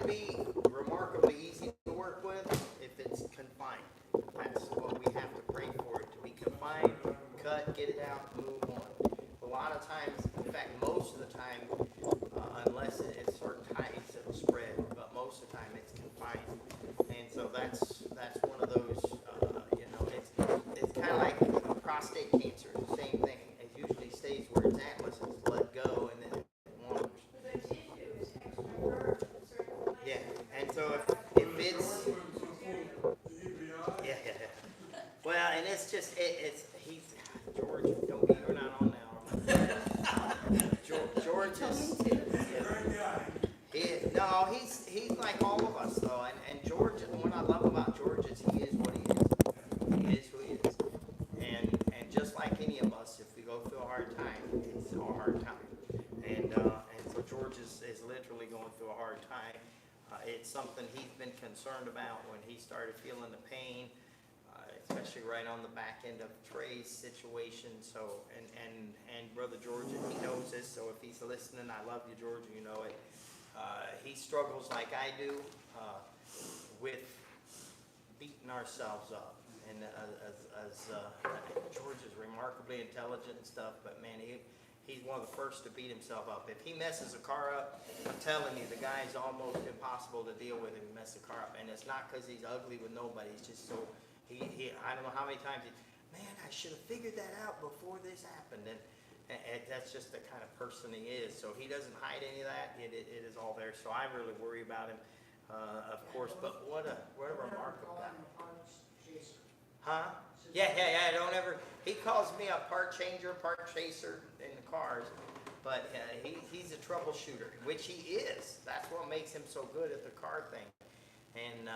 can be remarkably easy to work with if it's confined. That's what we have to pray for it to be confined, cut, get it out, move on. A lot of times, in fact, most of the time, unless it's certain heights, it'll spread. But most of the time, it's confined, and so that's one of those. It's kind of like prostate cancer. The same thing. It usually stays where it's at unless it's let go, and then it wanders. Yeah, and so if it's yeah. Well, and it's just he's George. You're not on now. George is. No, he's like all of us though, and George. What I love about George is he is what he is. He is who he is, and just like any of us, if we go through a hard time, it's a hard time, and so George is literally going through a hard time. It's something he's been concerned about when he started feeling the pain, especially right on the back end of Trey's situation. So, and Brother George, he knows this. So if he's listening, I love you, George. You know it. He struggles like I do with beating ourselves up. And George is remarkably intelligent and stuff, but man, he's one of the first to beat himself up. If he messes a car up, I'm telling you, the guy's almost impossible to deal with if he messes a car up. And it's not because he's ugly with nobody. It's just so, I don't know how many times man, I should have figured that out before this happened. And that's just the kind of person he is. So he doesn't hide any of that. It is all there. So I really worry about him, of course. But what a remarkable guy. Huh? Yeah. Don't ever. He calls me a part changer, part chaser in the cars. But he's a troubleshooter, which he is. That's what makes him so good at the car thing. And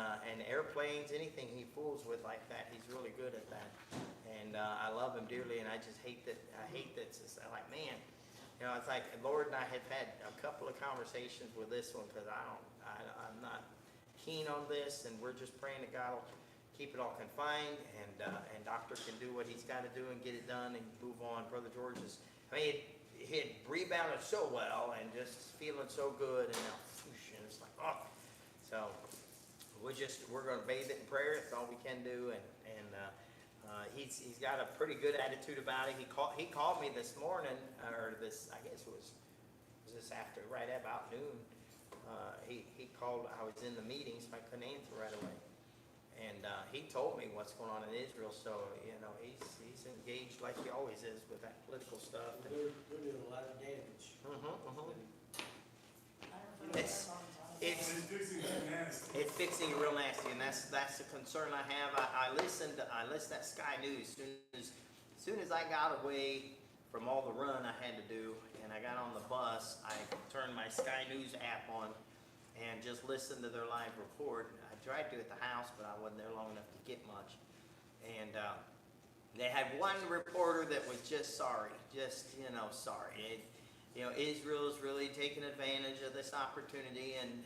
airplanes, anything he fools with like that, he's really good at that. And I love him dearly, and I just hate that. It's just like, man, it's like Lord and I have had a couple of conversations with this one because I'm not keen on this, and we're just praying that God will keep it all confined, and doctor can do what he's got to do and get it done and move on. Brother George is, he had rebounded so well and just feeling so good, and now whoosh, and it's like, oh, so. We're going to bathe it in prayer. That's all we can do, and he's got a pretty good attitude about it. He called me this morning, or this, I guess it was this after, right about noon. He called. I was in the meeting, so I couldn't answer right away, and he told me what's going on in Israel. So he's engaged like he always is with that political stuff. They're doing a lot of damage. It's fixing it real nasty, and that's the concern I have. I listened at Sky News as soon as I got away from all the run I had to do, and I got on the bus. I turned my Sky News app on and just listened to their live report. I tried to at the house, but I wasn't there long enough to get much. And they had one reporter that was just sorry, sorry. Israel is really taking advantage of this opportunity and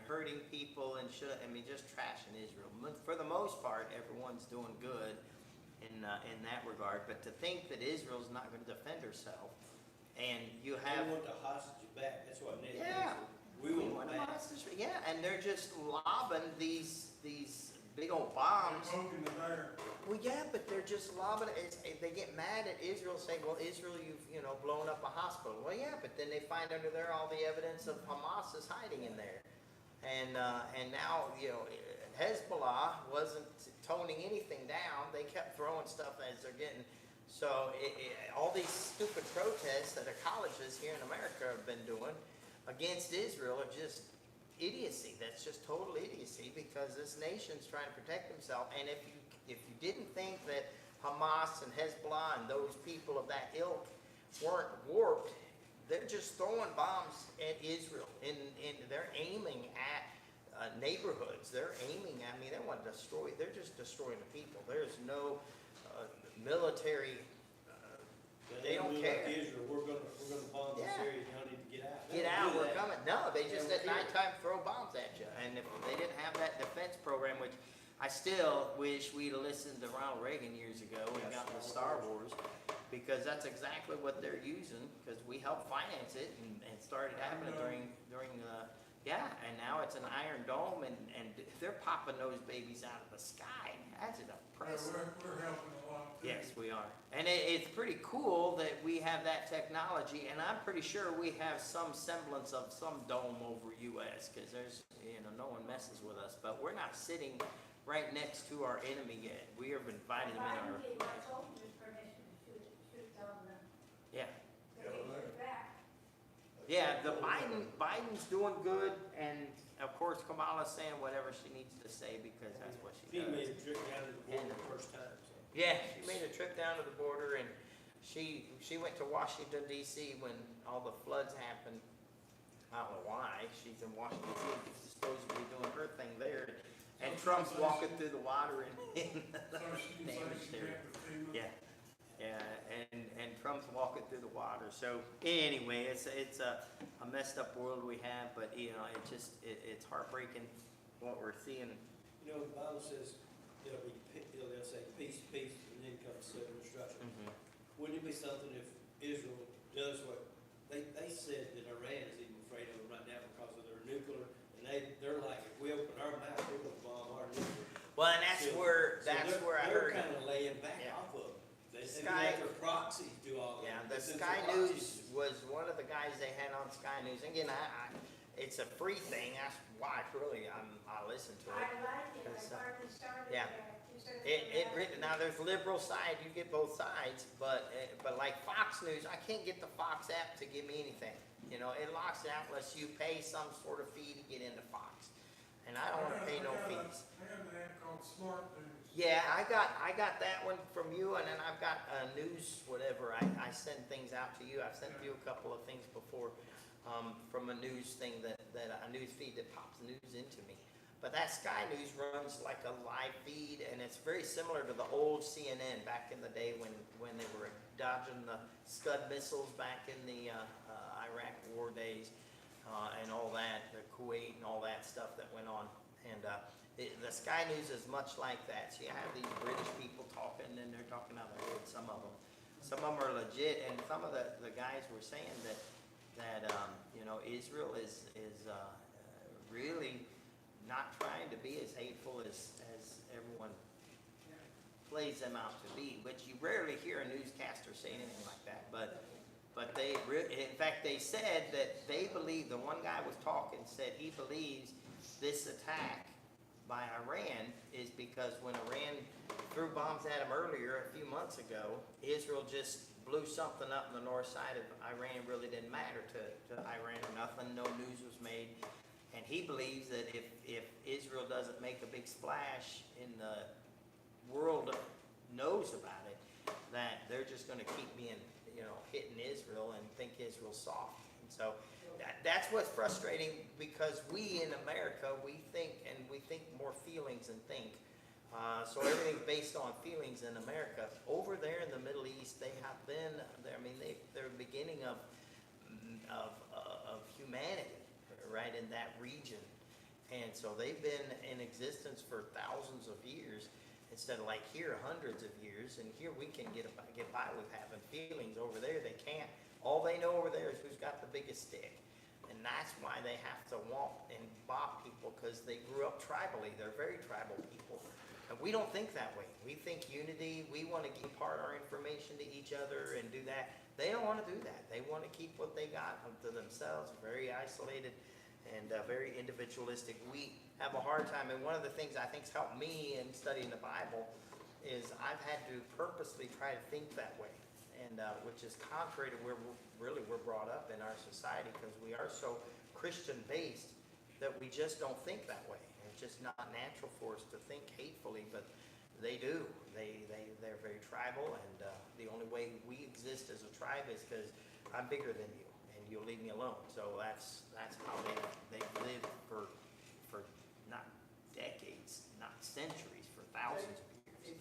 hurting people and just trashing Israel. For the most part, everyone's doing good in that regard. But to think that Israel's not going to defend herself, and you have we want the hostage back. That's what it is. Yeah, we want the hostage. Yeah, and they're just lobbing these big old bombs. Well, yeah, but they're just lobbing it. They get mad at Israel, saying, "Well, Israel, you've blown up a hospital." Well, yeah, but then they find under there all the evidence of Hamas is hiding in there, and now Hezbollah wasn't toning anything down. They kept throwing stuff as they're getting. So all these stupid protests that the colleges here in America have been doing against Israel are just idiocy. That's just total idiocy because this nation's trying to protect themselves. And if you didn't think that Hamas and Hezbollah and those people of that ilk weren't warped, they're just throwing bombs at Israel. And they're aiming at neighborhoods. They're aiming at they want to destroy. They're just destroying the people. There's no military. They don't care. Like Israel, we're gonna bomb this area. Y'all need to get out. Get out, we're coming. No, they just at nighttime throw bombs at you. And if they didn't have that defense program, which I still wish we'd have listened to Ronald Reagan years ago when he got into Star Wars, because that's exactly what they're using, because we helped finance it and started happening during Yeah, and now it's an Iron Dome, and they're popping those babies out of the sky. That's Yeah, impressive. we're helping a lot too. Yes, we are. And it's pretty cool that we have that technology, and I'm pretty sure we have some semblance of some dome over US, because there's, no one messes with us, but we're not sitting right next to our enemy yet. We have invited them in our, Biden gave our soldiers permission to shoot down the, yeah. they gave it back. Yeah, Biden's doing good, and of course Kamala's saying whatever she needs to say because that's what she She made does. a trip down to the border the first time, so. Yeah, she made a trip down to the border, and she went to Washington D.C. when all the floods happened. I don't know why, she's in Washington D.C. supposedly doing her thing there, and Trump's walking through the water in So she can say damaged she area. met with FEMA. Yeah, and Trump's walking through the water. So anyway, it's a messed up world we have, but it's heartbreaking what we're seeing. The Bible says they'll say peace, peace, and then comes civil destruction. Wouldn't it be something if Israel does what they said that Iran is even afraid of them right now because of their nuclear, and they're like, if we open our mouth, we're gonna bomb our nuclear. Well, and that's So- where so I they're heard. kind of laying back Yeah. off of them. They Sky- let their proxies do all that. Yeah, the But since Sky the proxies- News was one of the guys they had on Sky News. Again, it's a free thing. That's why I listen to it. I like it, I It's, partly started yeah. there. Instead of Now there's liberal side, you get both sides, but like Fox News, I can't get the Fox app to give me anything. It locks it out unless you pay some sort of fee to get into Fox. And I don't want to pay no fees. I have an app called Smart News. Yeah, I got that one from you, and then I've got a news, whatever, I send things out to you. I've sent you a couple of things before, from a news thing a news feed that pops news into me. But that Sky News runs like a live feed, and it's very similar to the old CNN back in the day when they were dodging the Scud missiles back in the Iraq war days, and all that, the Kuwait and all that stuff that went on. And the Sky News is much like that. So you have these British people talking, and they're talking out their head, some of them. Some of them are legit, and some of the guys were saying that Israel is really not trying to be as hateful as everyone plays them out to be, which you rarely hear a newscaster say anything like that. But in fact, they said that they believe, the one guy was talking, said he believes this attack by Iran is because when Iran threw bombs at him earlier, a few months ago, Israel just blew something up in the north side of Iran. It really didn't matter to Iran or nothing. No news was made. And he believes that if Israel doesn't make a big splash in the world knows about it, that they're just going to keep being, hitting Israel and think Israel's soft. And so that's what's frustrating, because we in America, we think more feelings and think. So everything's based on feelings in America. Over there in the Middle East, they have been, they're the beginning of humanity, right, in that region. And so they've been in existence for thousands of years, instead of like here, hundreds of years. And here we can get by with having feelings. Over there, they can't. All they know over there is who's got the biggest stick. And that's why they have to want and bop people, because they grew up tribally. They're very tribal people. And we don't think that way. We think unity. We want to impart our information to each other and do that. They don't want to do that. They want to keep what they got to themselves, very isolated and very individualistic. We have a hard time, and one of the things I think's helped me in studying the Bible is I've had to purposely try to think that way, and which is contrary to where we're brought up in our society, because we are so Christian-based that we just don't think that way. It's just not natural for us to think hatefully, but they do. They're very tribal, and the only way we exist as a tribe is because I'm bigger than you, and you'll leave me alone. So that's how they've lived for not decades, not centuries, for thousands of years.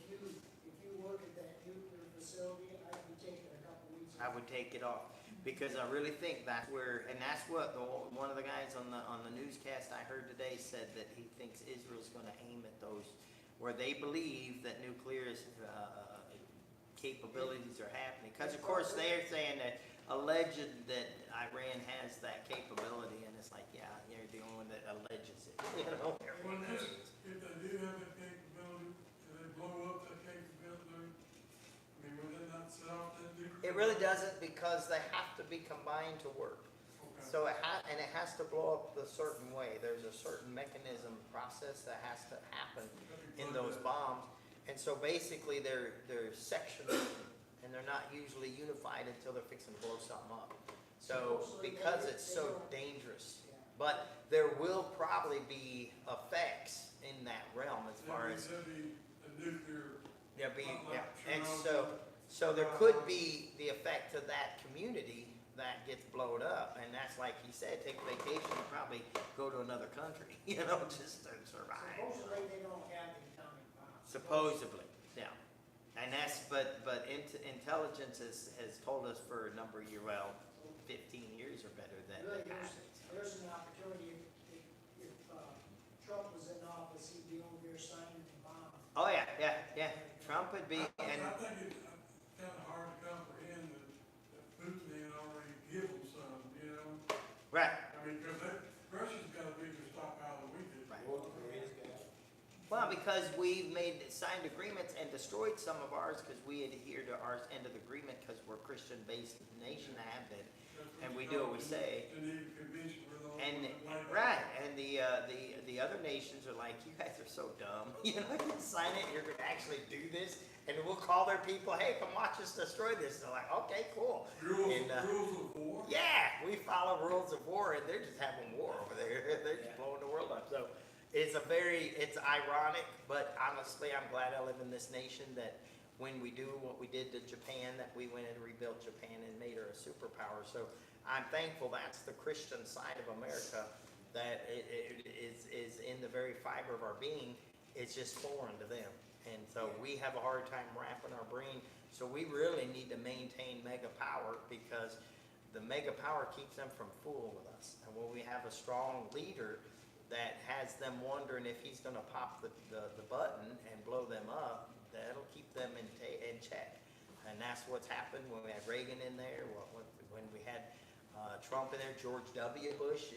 If you work at that nuclear facility, I'd be taking a couple weeks. I would take it off, because I really think that's where, and that's what one of the guys on the newscast I heard today said, that he thinks Israel's going to aim at those where they believe that nuclear capabilities are happening. Because of course they're saying that alleged that Iran has that capability, and it's like, yeah, you're the only alleges it, you know? Well, if they do have that capability, and they blow up that capability, I mean, would that not set off that nuclear? It really doesn't, because they have to be combined to work. Okay. So and it has to blow up a certain way. There's a certain mechanism process that has to happen in those bombs. And so basically they're sectional, and they're not usually unified until they're fixing to blow something up. So because it's so dangerous, but there will probably be effects in that realm as far as There'd be a nuclear. there'll be, like yeah. And Chernobyl. so there could be the effect of that community that gets blown up, and that's like he said, take a vacation and probably go to another country, you know, just to survive. Supposedly they don't have the atomic bomb. Supposedly, yeah. And that's, but intelligence has told us for a number of years, well, 15 years or better that Really, it happens. there's an opportunity, if Trump was in office, he'd be over there signing the bomb. Oh, yeah. Trump would be, I and, think it's kind of hard to comprehend that Putin had already given some, you know? right. I mean, because Russia's got a bigger stockpile than we do. Right. North Korea's got it. Well, because we've signed agreements and destroyed some of ours because we adhere to our end of the agreement because we're a Christian-based nation, have been, and we do what we say. Geneva Convention, we're the only And, one that right, and the other nations are like, you guys are so dumb, you know, you sign it, you're gonna actually do this, and we'll call their people, hey, come watch us destroy this, they're like, okay, cool. And, Rules of war. yeah, we follow rules of war, and they're just having war over there, they're just blowing the world up, so it's ironic, but honestly, I'm glad I live in this nation that when we do what we did to Japan, that we went and rebuilt Japan and made her a superpower, so I'm thankful that's the Christian side of America, that it is in the very fiber of our being, it's just foreign to them. And so we have a hard time wrapping our brain, so we really need to maintain mega power because the mega power keeps them from fooling with us. And when we have a strong leader that has them wondering if he's gonna pop the button and blow them up, that'll keep them in check. And that's what's happened when we had Reagan in there, when we had Trump in there, George W. Bush,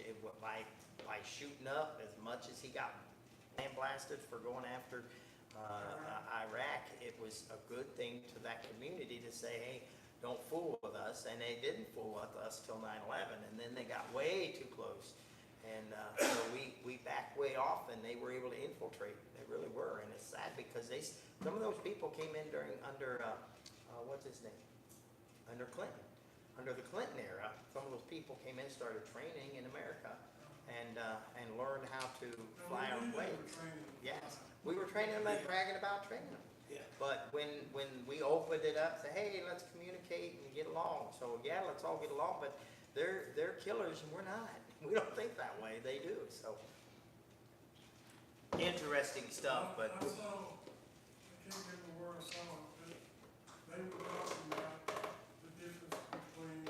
by shooting up as much as he got blasted for going after Iraq, it was a good thing to that community to say, hey, don't fool with us. And they didn't fool with us till 9/11, and then they got way too close. And so we backed way off, and they were able to infiltrate. They really were, and it's sad because some of those people came in under what's his name? Under Clinton. Under the Clinton era, some of those people came in, started training in America, and learned how to fly our planes. Yes, we were training them and bragging about training them. Yeah. But when we opened it up, say, hey, let's communicate and get along. So yeah, let's all get along. But they're killers and we're not. We don't think that way. They do. So interesting stuff. But I can't remember where I saw it, but they were talking about the difference between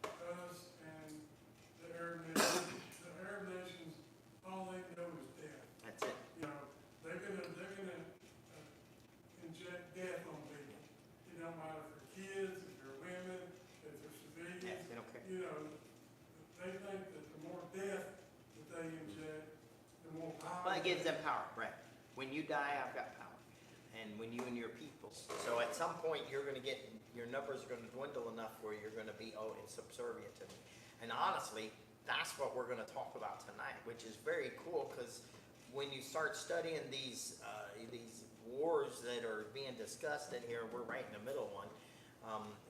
us and the Arab nations. The Arab nations, all they know is death. that's it. You know, they're gonna inject death on people. It don't matter if they're kids, if they're women, if they're civilians. Yeah, they don't care. You know, they think that the more death that they inject, the more power. Well, it gives them power, right? When you die, I've got power. And when you and your peoples. So at some point, your numbers are gonna dwindle enough where you're gonna be subservient to me. And honestly, that's what we're gonna talk about tonight, which is very cool, because when you start studying these wars that are being discussed in here, we're right in the middle of one.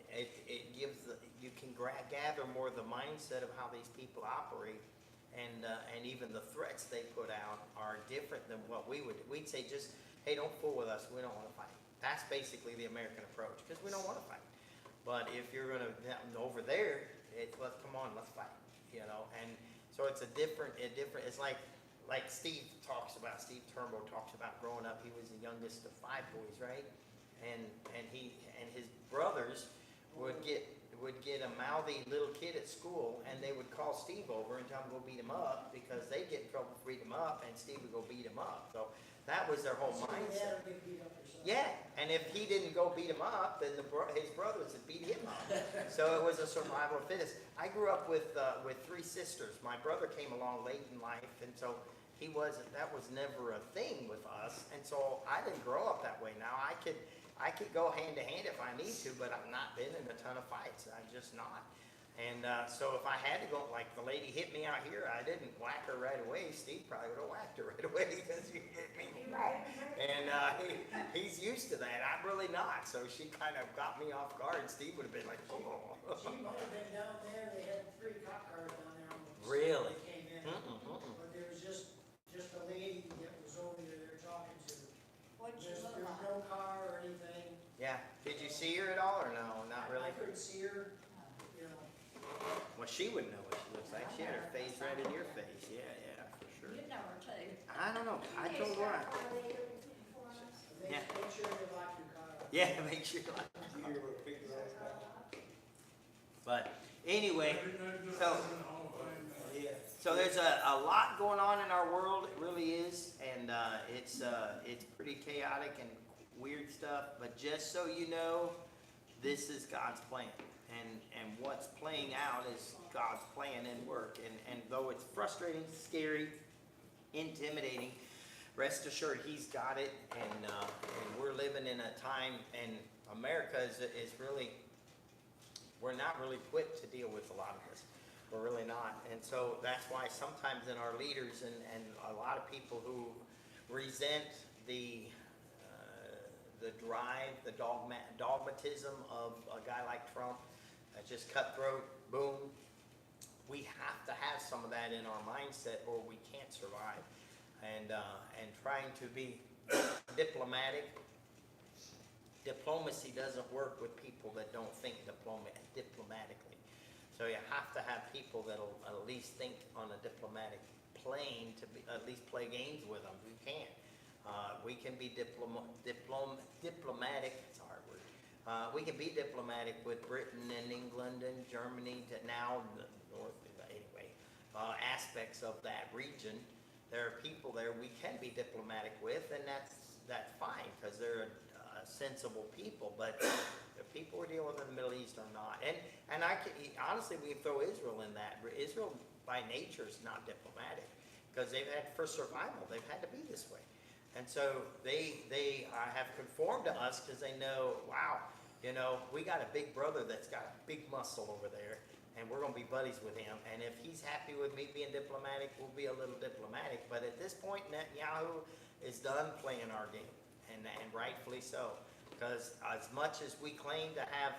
It gives you can gather more of the mindset of how these people operate, and even the threats they put out are different than what we'd say. Just, hey, don't fool with us. We don't want to fight. That's basically the American approach, because we don't want to fight. But if you're gonna over there, come on, let's fight. You know, and so it's a different. It's like Steve Turnbull talks about growing up. He was the youngest of 5 boys, right? And his brothers would get a mouthy little kid at school, and they would call Steve over and tell him to go beat him up because they'd get in trouble for beating him up, and Steve would go beat him up. So that was their whole mindset. Yeah, And if he didn't go beat him up, then his brothers would beat him up. So it was a survival of the fittest. I grew up with 3 sisters. My brother came along late in life, and so that was never a thing with us. And so I didn't grow up that way. Now I could go hand to hand if I need to, but I've not been in a ton of fights. I'm just not. And so if I had to go, like the lady hit me out here, I didn't whack her right away. Steve probably would have whacked her right away because she hit me. And he's used to that. I'm really not. So she kind of got me off guard. Steve would have been like, oh. She might have been down there, they had 3 cop cars down there on the. Really? They came in, but there was just a lady that was over there they were talking to. What'd you There's look like? no car or anything. Yeah. Did you see her at all or no? Not really? I couldn't see her, you know. Well, she wouldn't know what she looks like. She had her face right in your face. Yeah, for sure. You know her too. I don't know. I told her. Make, Yeah. make sure you lock your car up. Yeah, make sure. You hear what picked her up? But anyway, They just so- put in the whole thing. Yeah. so there's a lot going on in our world. It really is, and it's pretty chaotic and weird stuff. But just so you know, this is God's plan, and what's playing out is God's plan and work. And though it's frustrating, scary, intimidating, rest assured He's got it. And we're living in a time, and America is really, we're not really equipped to deal with a lot of this. We're really not. And so that's why sometimes in our leaders and a lot of people who resent the drive, the dogmatism of a guy like Trump, just cutthroat, boom. We have to have some of that in our mindset or we can't survive. And trying to be diplomatic. Diplomacy doesn't work with people that don't think diplomatically. So you have to have people that'll at least think on a diplomatic plane to be, at least play games with them. We can't. We can be diplomatic. It's a hard word. We can be diplomatic with Britain and England and Germany to now the North. Anyway, aspects of that region. There are people there we can be diplomatic with, and that's fine because they're sensible people. But the people we're dealing with in the Middle East are not. And I can, honestly, we can throw Israel in that. Israel by nature is not diplomatic because they've had, for survival, they've had to be this way. And so they have conformed to us because they know, wow, you know, we got a big brother that's got a big muscle over there, and we're going to be buddies with him. And if he's happy with me being diplomatic, we'll be a little diplomatic. But at this point, Netanyahu is done playing our game, and rightfully so. Because as much as we claim to have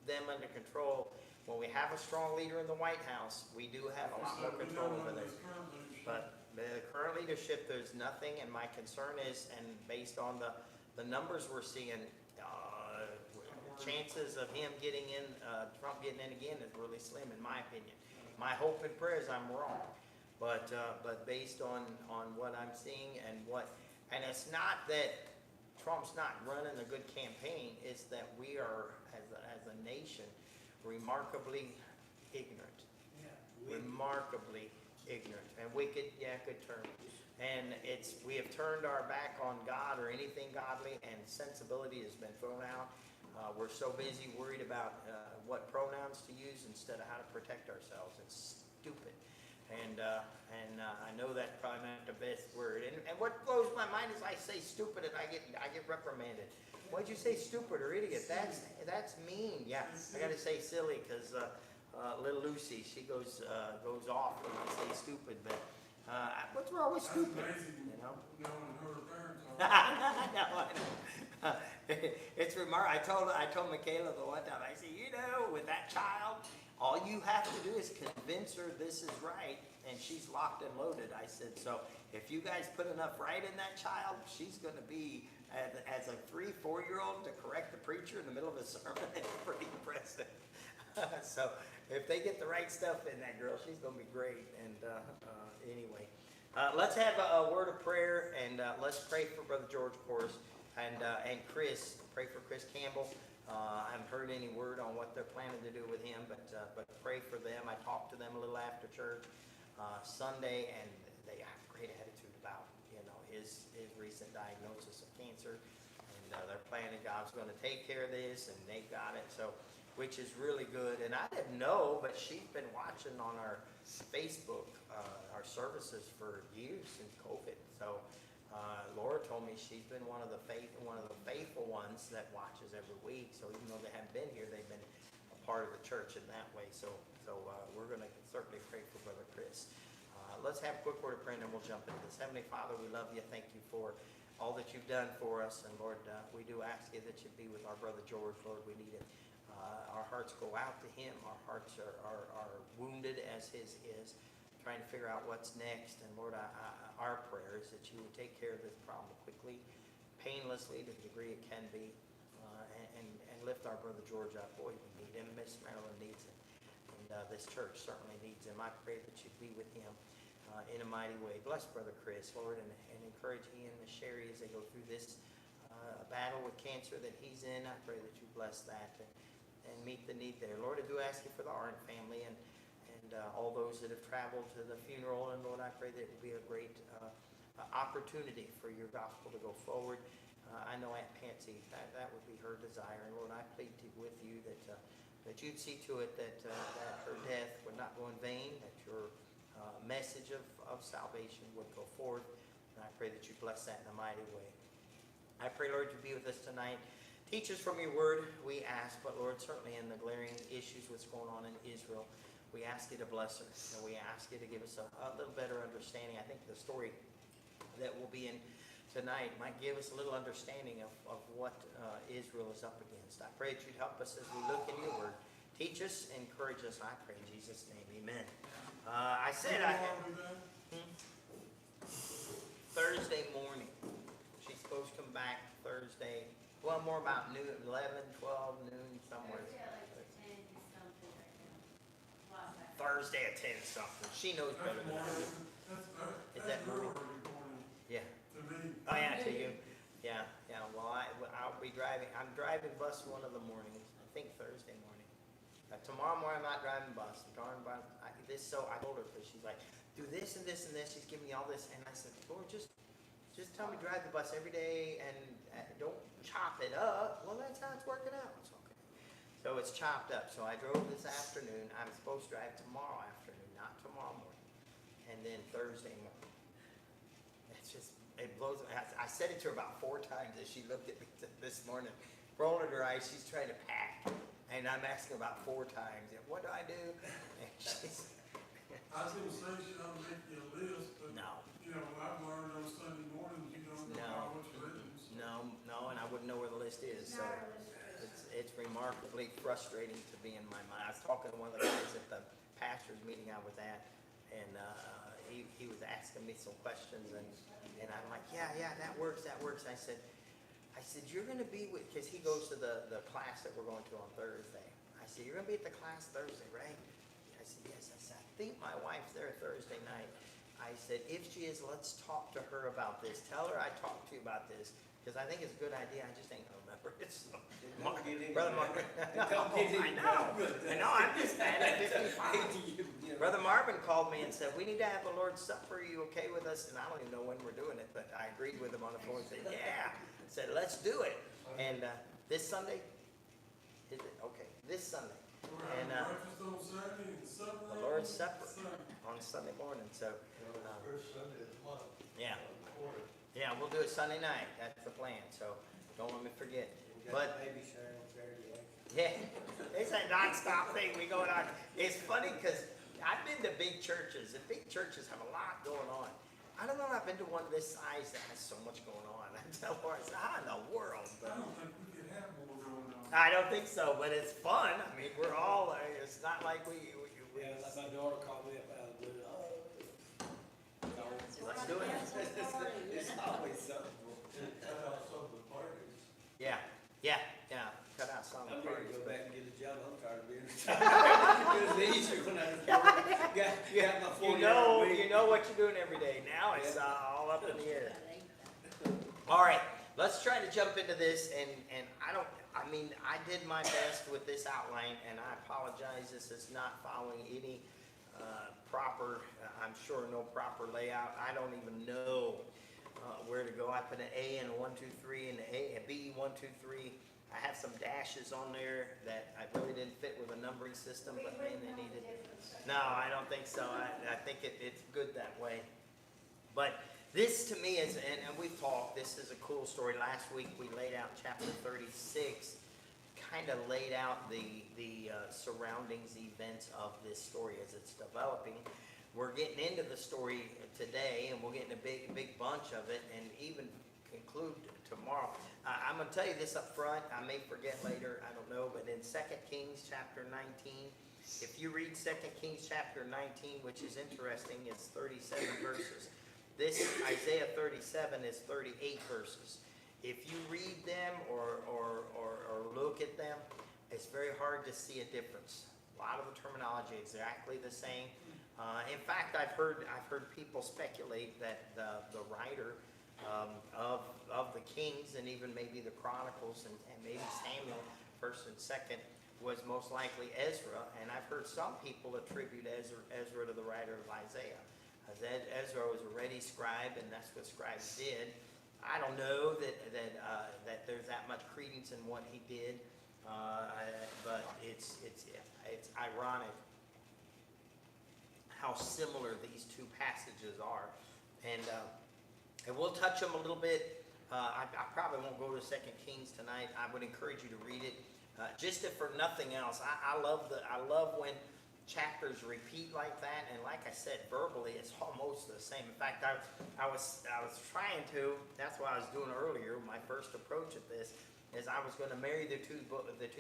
them under control, when we have a strong leader in the White House, we do have a lot more control over there. But the current leadership, there's nothing, and my concern is, and based on the numbers we're seeing, chances of him getting in, Trump getting in again is really slim, in my opinion. My hope and prayer is I'm wrong, but based on what I'm seeing and it's not that Trump's not running a good campaign, it's that we are, as a nation, remarkably ignorant. Yeah. Remarkably ignorant and wicked, good term. And we have turned our back on God or anything godly, and sensibility has been thrown out. We're so busy worried about what pronouns to use instead of how to protect ourselves. It's stupid. And I know that's probably not the best word. And what blows my mind is I say stupid and I get reprimanded. Why'd you say stupid or idiot? That's mean. Yeah, I got to say silly because little Lucy, she goes off when I say stupid. But what's wrong with stupid? You know. Knowing who her parents are. I know. It's remarkable. I told Michaela the one time, I said, you know, with that child, all you have to do is convince her this is right, and she's locked and loaded. I said, so if you guys put enough right in that child, she's going to be, as a 3-4-year-old, to correct the preacher in the middle of a sermon. It's pretty impressive. So if they get the right stuff in that girl, she's going to be great. And anyway, let's have a word of prayer, and let's pray for Brother George, of course, and Chris. Pray for Chris Campbell. I haven't heard any word on what they're planning to do with him, but pray for them. I talked to them a little after church Sunday, and they have a great attitude about his recent diagnosis of cancer, and they're planning, God's gonna take care of this, and they got it, so, which is really good. And I didn't know, but she's been watching on our Facebook, our services for years since COVID. So, Laura told me she's been one of the faithful ones that watches every week. So even though they haven't been here, they've been a part of the church in that way. So we're gonna certainly pray for Brother Chris. Let's have a quick word of prayer and then we'll jump into this. Heavenly Father, we love you. Thank you for all that you've done for us. And Lord, we do ask you that you be with our brother George. Lord, we need it. Our hearts go out to him. Our hearts are wounded as his is, trying to figure out what's next. And Lord, our prayer is that you would take care of this problem quickly, painlessly to the degree it can be, and lift our brother George up. Boy, we need him. Miss Marilyn needs him. And this church certainly needs him. I pray that you be with him in a mighty way. Bless Brother Chris, Lord, and encourage he and Miss Sherry as they go through this battle with cancer that he's in. I pray that you bless that and meet the need there. Lord, I do ask you for the Arndt family and all those that have traveled to the funeral. And Lord, I pray that it will be a great opportunity for your gospel to go forward. I know Aunt Patsy, that would be her desire. And Lord, I plead with you that you'd see to it that her death would not go in vain, that your message of salvation would go forth. And I pray that you bless that in a mighty way. I pray, Lord, you be with us tonight. Teach us from your word, we ask, but Lord, certainly in the glaring issues what's going on in Israel, we ask you to bless us, and we ask you to give us a little better understanding. I think the story that we'll be in tonight might give us a little understanding of what Israel is up against. I pray that you'd help us as we look in your word. Teach us, encourage us, I pray in Jesus' name, amen. I said I had Thursday morning. She's supposed to come back Thursday. Well, more about noon, 11, 12, noon, somewhere. Thursday at 10 something. She knows better than I do. Is that morning? Yeah. To me. Oh, yeah, to you. Yeah. Well, I'll be driving. I'm driving bus one of the mornings. I think Thursday morning. Tomorrow morning I'm not driving bus. I'm driving bus. I told her because she's like, do this and this and this. She's giving me all this, and I said, Lord, just tell me to drive the bus every day and don't chop it up. Well, that's how it's working out. It's okay. So it's chopped up. So I drove this afternoon. I'm supposed to drive tomorrow afternoon, not tomorrow morning, and then Thursday morning. It blows. I said it to her about 4 times as she looked at me this morning, rolling her eyes. She's trying to pack, and I'm asking about 4 times. What do I do? And she's. I was gonna say she ought to make you a list, but No. you know, I've learned on Sunday mornings you don't know what's written. No, and I wouldn't know where the list is. So it's remarkably frustrating to be in my mind. I was talking to one of the guys at the pastors meeting I was at, and he was asking me some questions, and I'm like, yeah, that works. I said, you're going to be with, because he goes to the class that we're going to on Thursday. I said, you're going to be at the class Thursday, right? I said, yes. I said, I think my wife's there Thursday night. I said, if she is, let's talk to her about this. Tell her I talked to you about this, because I think it's a good idea. I just ain't going to remember it. So, Brother Marvin. I know, I'm just mad at 55. Brother Marvin called me and said, we need to have the Lord's Supper. Are you okay with us? And I don't even know when we're doing it, but I agreed with him on the phone and said, yeah. I said, let's do it. And this Sunday, is it? Okay, this Sunday. And Breakfast on Saturday and supper. the Lord's Supper Sunday. on Sunday morning. So, First Sunday of the month. yeah, we'll do it Sunday night. That's the plan. So don't let me forget. But Baby shower on Saturday. yeah, it's a non-stop thing. We go on. It's funny because I've been to big churches, and big churches have a lot going on. I don't know if I've been to one this size that has so much going on. I tell Laura, how in the world? I don't think we could have more going on. I don't think so, but it's fun. I mean, we're all, it's not like we Yeah, like my daughter called me up out of the blue. let's do it. It's always something. Cut out some of the parties. Yeah. Cut out some I'm of the ready to parties. go back and get a job. I'm tired of being retired. It was easier when I was got my 40 hour week. You know what you're doing every day. Now it's all up in the air. All right, let's try to jump into this, and I did my best with this outline, and I apologize. This is not following any proper, I'm sure no proper layout. I don't even know where to go. I put an A and a 1, 2, 3 and a B, 1, 2, 3. I have some dashes on there that I really didn't fit with a numbering system, We but man, wouldn't they know the needed. difference. No, I don't think so. I think it's good that way. But this to me is, and we've talked, this is a cool story. Last week we laid out chapter 36, kind of laid out the surroundings, events of this story as it's developing. We're getting into the story today, and we'll get in a big bunch of it, and even conclude tomorrow. I'm going to tell you this up front. I may forget later. I don't know. But in 2 Kings chapter 19, if you read 2 Kings chapter 19, which is interesting, it's 37 verses. This Isaiah 37 is 38 verses. If you read them or look at them, it's very hard to see a difference. A lot of the terminology exactly the same. In fact, I've heard people speculate that the writer of the Kings and even maybe the Chronicles and maybe Samuel, 1st and 2nd, was most likely Ezra. And I've heard some people attribute Ezra to the writer of Isaiah. Ezra was a ready scribe, and that's what scribes did. I don't know that there's that much credence in what he did, but it's ironic how similar these two passages are, and we'll touch them a little bit. I probably won't go to 2 Kings tonight. I would encourage you to read it, just if for nothing else. I love when chapters repeat like that, and like I said, verbally it's almost the same. In fact, I was trying to. That's what I was doing earlier. My first approach at this is I was going to marry the two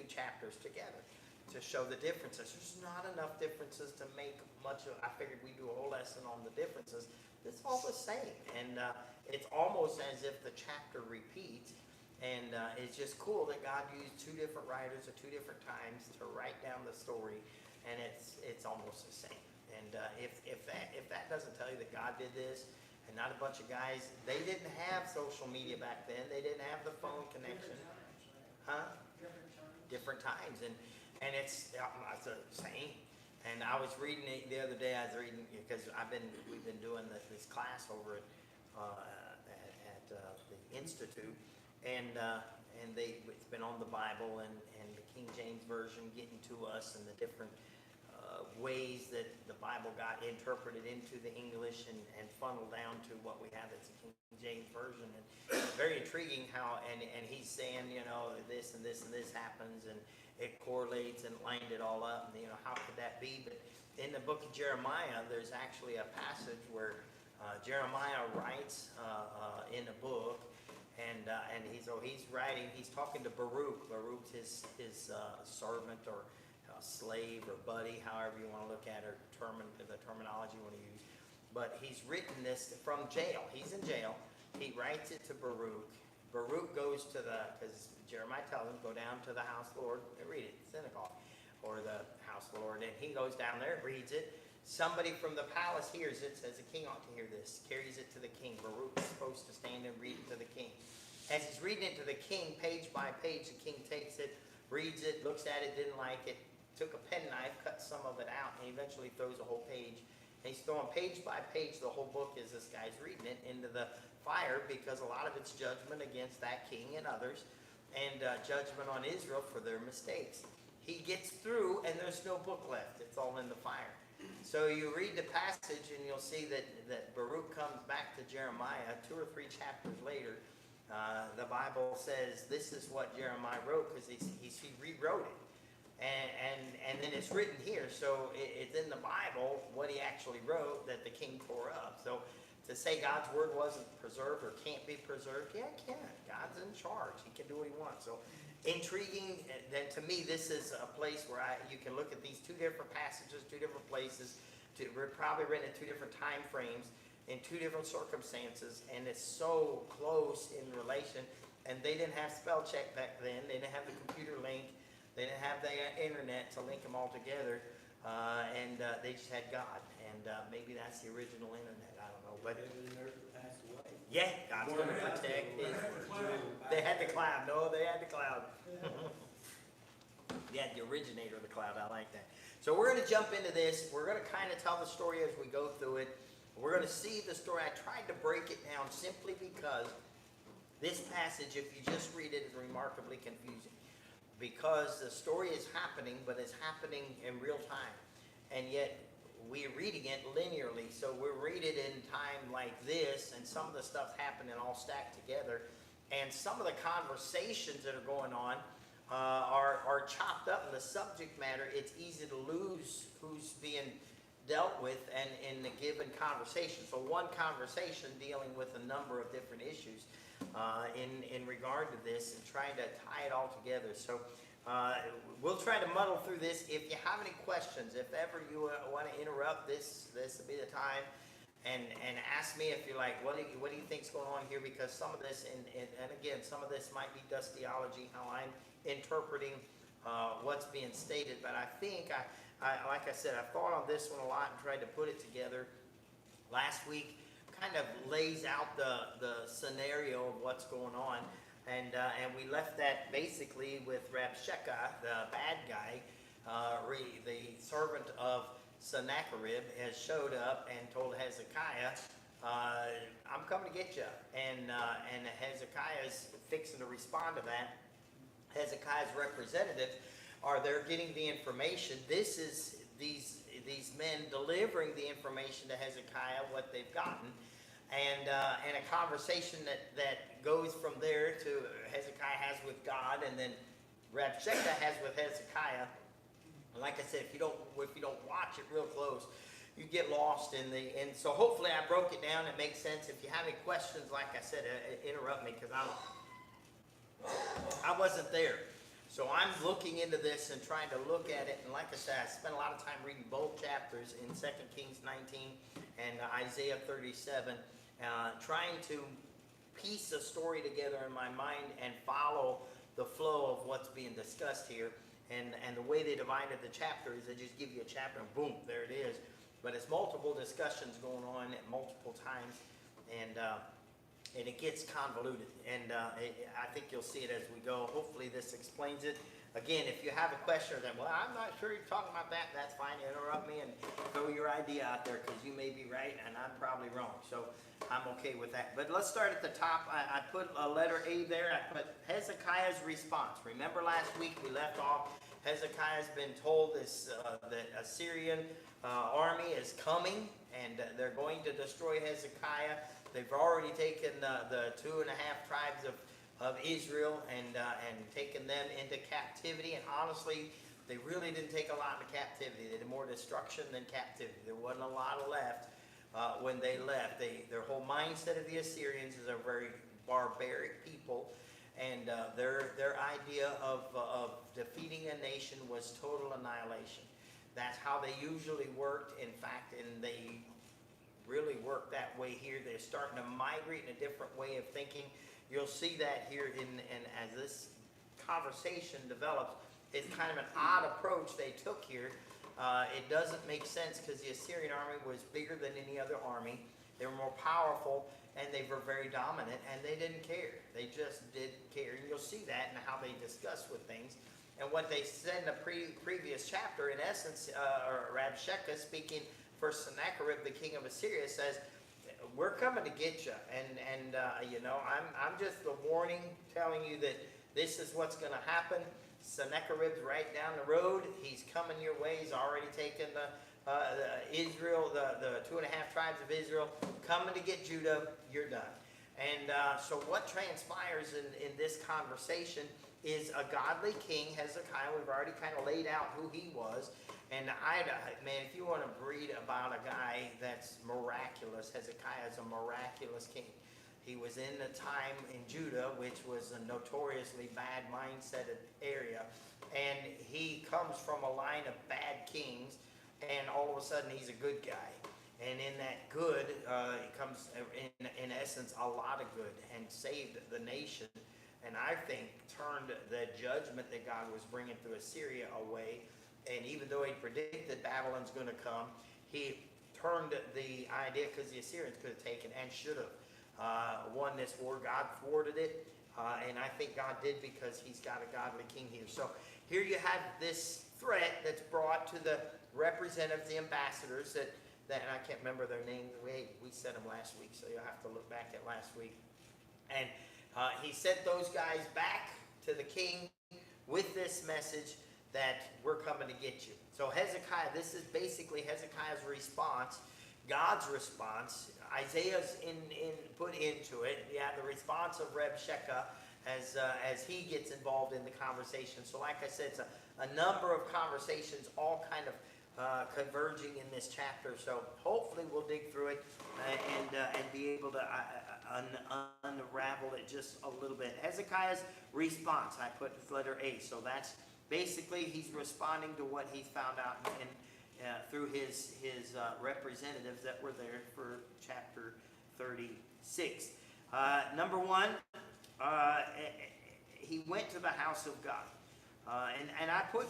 chapters together to show the differences. There's not enough differences to make much of. I figured we'd do a whole lesson on the differences. It's all the same, and it's almost as if the chapter repeats. And it's just cool that God used two different writers at two different times to write down the story. And it's almost the same. And if that doesn't tell you that God did this, and not a bunch of guys, they didn't have social media back then. They didn't have the phone connection. Huh? Different times. And it's the same. And I was reading it the other day. I was reading because we've been doing this class over at the Institute, and it's been on the Bible and the King James Version getting to us, and the different ways that the Bible got interpreted into the English and funneled down to what we have as a King James Version. And it's very intriguing how, and he's saying, this and this and this happens, and it correlates and lined it all up, and how could that be? But in the book of Jeremiah, there's actually a passage where Jeremiah writes in a book, and he's writing, he's talking to Baruch. Baruch's his servant or slave or buddy, however you want to look at it, or the terminology you want to use. But he's written this from jail. He's in jail. He writes it to Baruch. Baruch goes to because Jeremiah tells him, go down to the house of the Lord and read it, synagogue, or the house of the Lord. And he goes down there, reads it. Somebody from the palace hears it, says the king ought to hear this, carries it to the king. Baruch is supposed to stand and read it to the king. As he's reading it to the king, page by page, the king takes it, reads it, looks at it, didn't like it, took a penknife, cut some of it out, and eventually throws a whole page. And he's throwing page by page, the whole book as this guy's reading it, into the fire, because a lot of it's judgment against that king and others, and judgment on Israel for their mistakes. He gets through, and there's no book left. It's all in the fire. So you read the passage, and you'll see that Baruch comes back to Jeremiah 2 or 3 chapters later. The Bible says this is what Jeremiah wrote, because he rewrote it. And then it's written here, so it's in the Bible what he actually wrote that the king tore up. So to say God's word wasn't preserved or can't be preserved, yeah, it can. God's in charge. He can do what he wants. So intriguing. Then to me, this is a place where you can look at these two different passages, two different places, probably written in two different time frames, in two different circumstances, and it's so close in relation. And they didn't have spell check back then. They didn't have the computer link. They didn't have the internet to link them all together, and they just had God. And maybe that's the original internet. I don't know. But Heaven and earth passed away. yeah, God's going to protect His word. They had the cloud. No, they had the cloud. They had the originator of the cloud. I like that. So we're going to jump into this. We're going to kind of tell the story as we go through it. We're going to see the story. I tried to break it down simply because this passage, if you just read it, is remarkably confusing. Because the story is happening, but it's happening in real time. And yet, we're reading it linearly. So we're reading it in time like this, and some of the stuff's happening all stacked together. And some of the conversations that are going on are chopped up in the subject matter. It's easy to lose who's being dealt with and in the given conversation. So one conversation dealing with a number of different issues in regard to this and trying to tie it all together. So we'll try to muddle through this. If you have any questions, if ever you want to interrupt, this will be the time. And ask me if you're like, what do you think's going on here? Because some of this, and again, some of this might be dust theology, how I'm interpreting what's being stated. But I think, like I said, I've thought on this one a lot and tried to put it together. Last week kind of lays out the scenario of what's going on. And we left that basically with Rabshakeh, the bad guy, the servant of Sennacherib, has showed up and told Hezekiah, I'm coming to get you. And Hezekiah's fixing to respond to that. Hezekiah's representatives are there getting the information. This is these men delivering the information to Hezekiah, what they've gotten. And a conversation that goes from there to Hezekiah has with God, and then Rabshakeh has with Hezekiah. Like I said, if you don't watch it real close, you get lost in and so hopefully I broke it down. It makes sense. If you have any questions, like I said, interrupt me because I wasn't there. So I'm looking into this and trying to look at it. And like I said, I spent a lot of time reading both chapters in 2 Kings 19 and Isaiah 37, trying to piece the story together in my mind and follow the flow of what's being discussed here. And the way they divided the chapter is they just give you a chapter and boom, there it is. But it's multiple discussions going on at multiple times, and it gets convoluted. And I think you'll see it as we go. Hopefully this explains it. Again, if you have a question or that, well, I'm not sure you're talking about that, that's fine. Interrupt me and throw your idea out there because you may be right and I'm probably wrong. So I'm okay with that. But let's start at the top. I put a letter A there. I put Hezekiah's response. Remember last week we left off, Hezekiah's been told this that Assyrian army is coming and they're going to destroy Hezekiah. They've already taken the 2.5 tribes of Israel and taken them into captivity. And honestly, they really didn't take a lot into captivity. They did more destruction than captivity. There wasn't a lot left when they left. Their whole mindset of the Assyrians is a very barbaric people. And their idea of defeating a nation was total annihilation. That's how they usually worked. In fact, and they really work that way here. They're starting to migrate in a different way of thinking. You'll see that here and as this conversation develops, it's kind of an odd approach they took here. It doesn't make sense because the Assyrian army was bigger than any other army. They were more powerful and they were very dominant and they didn't care. They just didn't care. And you'll see that in how they discuss with things. And what they said in the previous chapter, in essence, Rabshakeh speaking for Sennacherib, the king of Assyria, says, we're coming to get you. And you know, I'm just the warning telling you that this is what's going to happen. Sennacherib's right down the road. He's coming your way. He's already taken Israel, the 2.5 tribes of Israel, coming to get Judah. You're done. And so what transpires in this conversation is a godly king, Hezekiah. We've already kind of laid out who he was. And man, if you want to read about a guy that's miraculous, Hezekiah is a miraculous king. He was in the time in Judah, which was a notoriously bad mindset area. And he comes from a line of bad kings, and all of a sudden he's a good guy. And in that good, it comes, in essence, a lot of good, and saved the nation. And I think turned the judgment that God was bringing through Assyria away. And even though he predicted Babylon's going to come, he turned the idea, because the Assyrians could have taken and should have won this war. God thwarted it, and I think God did because he's got a godly king here. So here you have this threat that's brought to the representatives, the ambassadors, that that, and I can't remember their name, we said them last week, so you'll have to look back at last week. And he sent those guys back to the king with this message that we're coming to get you. So Hezekiah, this is basically Hezekiah's response, God's response. Isaiah's put into it. Yeah, the response of Reb Shekah as he gets involved in the conversation. So like I said, it's a number of conversations all kind of converging in this chapter. So hopefully we'll dig through it and be able to unravel it just a little bit. Hezekiah's response, I put letter A. So that's basically he's responding to what he found out through his representatives that were there for chapter 36. Number one, he went to the house of God. And I put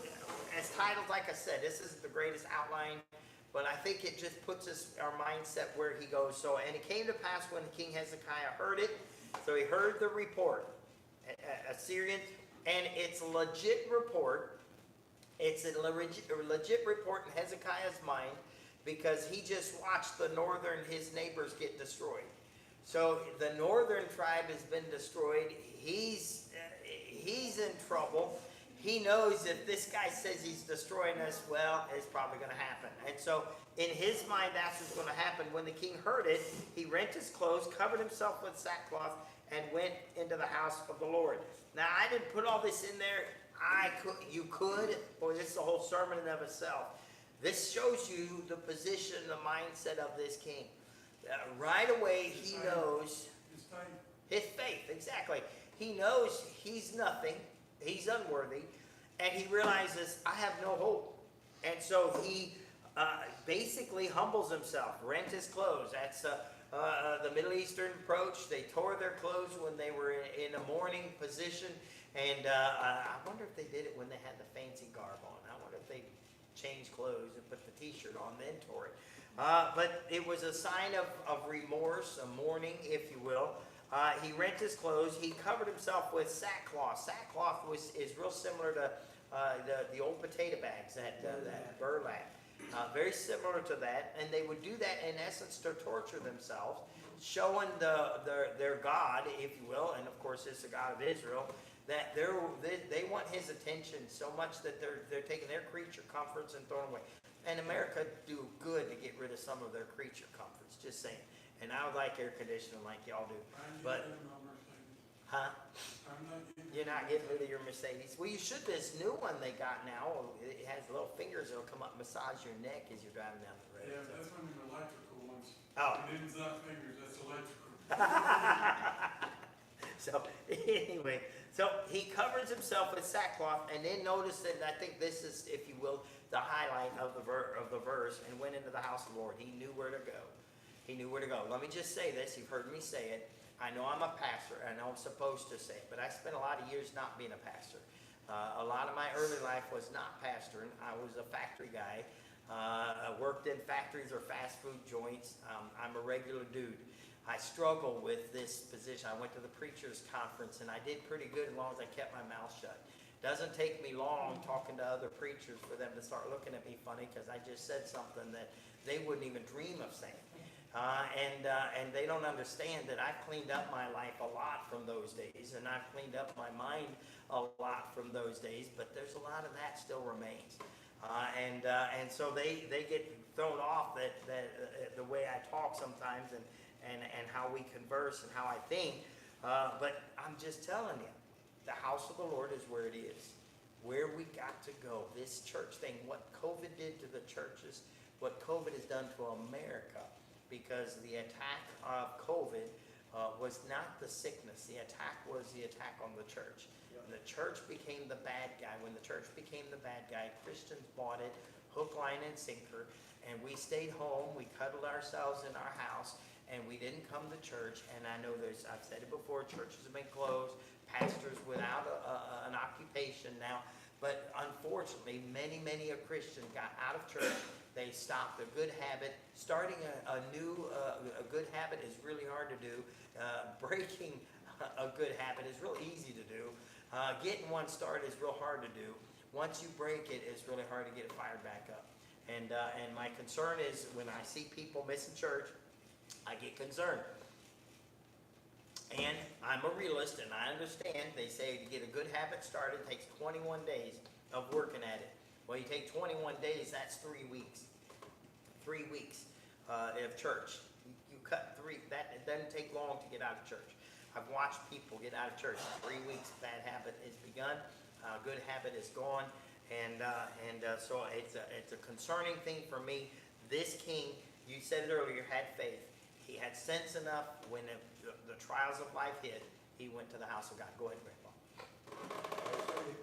as titles, like I said, this isn't the greatest outline, but I think it just puts our mindset where he goes. So, and it came to pass when King Hezekiah heard it, so he heard the report, Assyrian, and it's a legit report. It's a legit report in Hezekiah's mind because he just watched his neighbors get destroyed. So the northern tribe has been destroyed. He's in trouble. He knows if this guy says he's destroying us, well, it's probably going to happen. And so in his mind, that's what's going to happen. When the king heard it, he rent his clothes, covered himself with sackcloth, and went into the house of the Lord. Now, I didn't put all this in there. You could, boy, this is a whole sermon in of itself. This shows you the position, the mindset of this king. Right away, he knows his faith, exactly. He knows he's nothing, he's unworthy, and he realizes, I have no hope. And so he basically humbles himself, rent his clothes. That's the Middle Eastern approach. They tore their clothes when they were in a mourning position. And I wonder if they did it when they had the fancy garb on. I wonder if they changed clothes and put the t-shirt on, then tore it. But it was a sign of remorse, a mourning, if you will. He rent his clothes. He covered himself with sackcloth. Sackcloth is real similar to the old potato bags, that burlap. Very similar to that. And they would do that, in essence, to torture themselves, showing their God, if you will, and of course it's the God of Israel, that they want his attention so much that they're taking their creature comforts and throwing away. And America do good to get rid of some of their creature comforts, just saying. And I would like air conditioning like y'all do. But, huh? You're not getting rid of your Mercedes. Well, you should. This new one they got now, it has little fingers that'll come up and massage your neck as you're driving down the road. Yeah, that's one of the electrical ones. Oh. It is not fingers, that's electrical. So anyway, so he covers himself with sackcloth, and then notice that I think this is, if you will, the highlight of the verse, and went into the house of the Lord. He knew where to go. He knew where to go. Let me just say this. You've heard me say it. I know I'm a pastor. I know I'm supposed to say it, but I spent a lot of years not being a pastor. A lot of my early life was not pastoring. I was a factory guy. I worked in factories or fast food joints. I'm a regular dude. I struggle with this position. I went to the preacher's conference, and I did pretty good as long as I kept my mouth shut. Doesn't take me long talking to other preachers for them to start looking at me funny because I just said something that they wouldn't even dream of saying. And they don't understand that I've cleaned up my life a lot from those days, and I've cleaned up my mind a lot from those days, but there's a lot of that still remains. And so they get thrown off that the way I talk sometimes and how we converse and how I think. But I'm just telling you, the house of the Lord is where it is, where we got to go. This church thing, what COVID did to the churches, what COVID has done to America, because the attack of COVID was not the sickness. The attack was the attack on the church. The church became the bad guy. When the church became the bad guy, Christians bought it, hook, line, and sinker, and we stayed home. We cuddled ourselves in our house, and we didn't come to church. And I know I've said it before, churches have been closed, pastors without an occupation now. But unfortunately, many a Christian got out of church. They stopped a good habit. Starting a good habit is really hard to do. Breaking a good habit is real easy to do. Getting one started is real hard to do. Once you break it, it's really hard to get it fired back up. And my concern is when I see people missing church, I get concerned. And I'm a realist, and I understand they say to get a good habit started takes 21 days of working at it. Well, you take 21 days, that's 3 weeks. 3 weeks of church. You cut three, it doesn't take long to get out of church. I've watched people get out of church in 3 weeks. Bad habit is begun, good habit is gone. And so it's a concerning thing for me. This king, you said it earlier, had faith. He had sense enough when the trials of life hit, he went to the house of God. Go ahead, Grandpa. I say,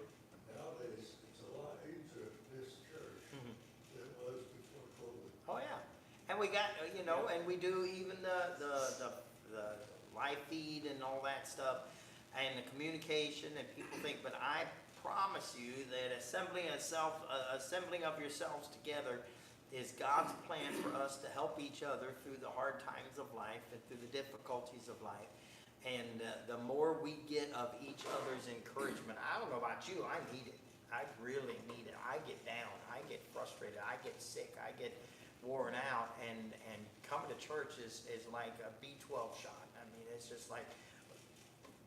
nowadays, it's a lot easier to miss church than it was before COVID. Oh, yeah. And we got, and we do even the live feed and all that stuff and the communication, and people think, but I promise you that assembling of yourselves together is God's plan for us to help each other through the hard times of life and through the difficulties of life. And the more we get of each other's encouragement, I don't know about you, I need it. I really need it. I get down, I get frustrated, I get sick, I get worn out, and coming to church is like a B12 shot. I mean, it's just like,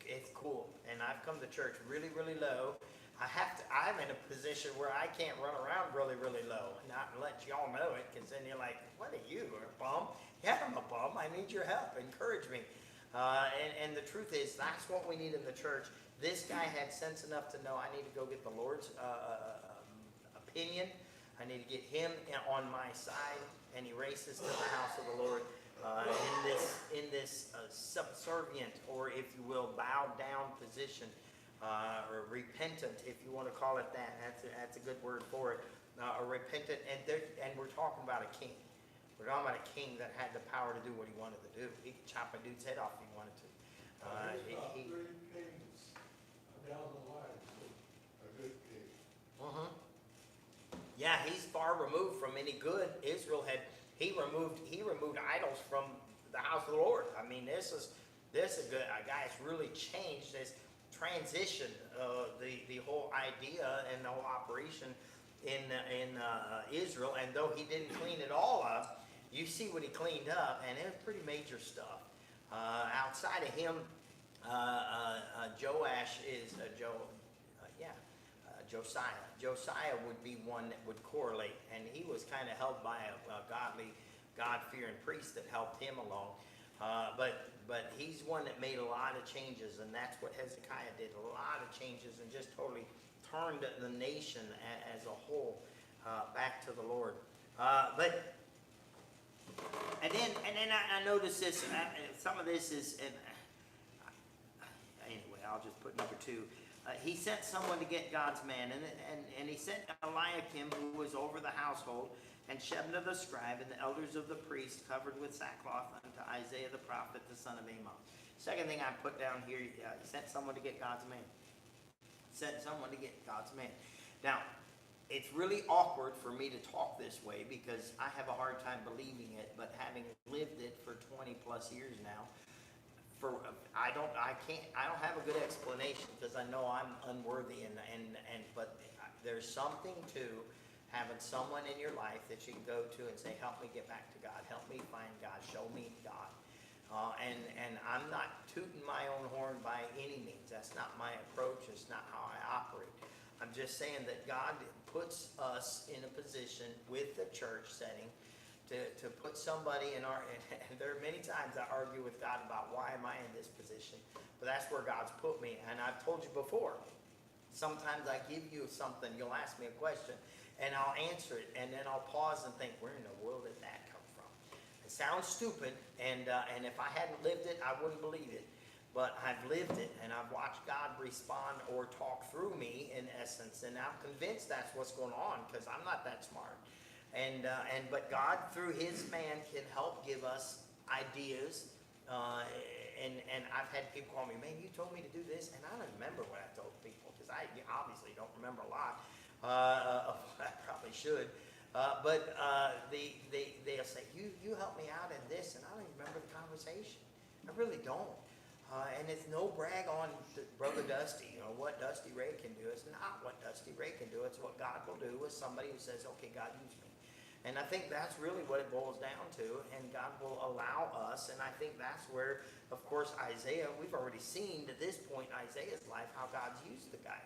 it's cool. And I've come to church really, really low. I'm in a position where I can't run around really, really low, not let y'all know it, because then you're like, what are you, a bum? Yeah, I'm a bum. I need your help. Encourage me. And the truth is, that's what we need in the church. This guy had sense enough to know I need to go get the Lord's opinion. I need to get him on my side, and he races to the house of the Lord in this subservient, or if you will, bowed down position. Or repentant, if you want to call it that. That's a good word for it. A repentant, and we're talking about a king. We're talking about a king that had the power to do what he wanted to do. He could chop a dude's head off if he wanted to. There's about 3 kings down the line, so a good king. Yeah, he's far removed from any good. Israel he removed idols from the house of the Lord. I mean, this is a guy that's really changed this transition, the whole idea and the whole operation in Israel. And though he didn't clean it all up, you see what he cleaned up, and it was pretty major stuff. Outside of him, Joash is Josiah. Josiah would be one that would correlate, and he was kind of held by a godly, God-fearing priest that helped him along. But he's one that made a lot of changes, and that's what Hezekiah did. A lot of changes, and just totally turned the nation as a whole back to the Lord. And then I noticed this. Some of this is, anyway, I'll just put number 2. He sent someone to get God's man, and he sent Eliakim, who was over the household, and Shebna the scribe, and the elders of the priests, covered with sackcloth, unto Isaiah the prophet, the son of Amos. Second thing I put down here, he sent someone to get God's man. Sent someone to get God's man. Now, it's really awkward for me to talk this way, because I have a hard time believing it, but having lived it for 20 plus years now, I don't have a good explanation, because I know I'm unworthy, but there's something to having someone in your life that you can go to and say, help me get back to God, help me find God, show me God. And I'm not tooting my own horn by any means. That's not my approach. It's not how I operate. I'm just saying that God puts us in a position with the church setting to put somebody in our, and there are many times I argue with God about why am I in this position, but that's where God's put me. And I've told you before, sometimes I give you something, you'll ask me a question, and I'll answer it, and then I'll pause and think, where in the world did that come from? It sounds stupid, and if I hadn't lived it, I wouldn't believe it. But I've lived it, and I've watched God respond or talk through me, in essence, and I'm convinced that's what's going on, because I'm not that smart. But God, through His man, can help give us ideas. And I've had people call me, man, you told me to do this, and I don't remember what I told people, because I obviously don't remember a lot. I probably should. But they'll say, you helped me out in this, and I don't even remember the conversation. I really don't. And it's no brag on Brother Dusty, what Dusty Ray can do. It's not what Dusty Ray can do. It's what God will do with somebody who says, okay, God, use me. And I think that's really what it boils down to, and God will allow us, and I think that's where, of course, Isaiah, we've already seen to this point in Isaiah's life how God's used the guy.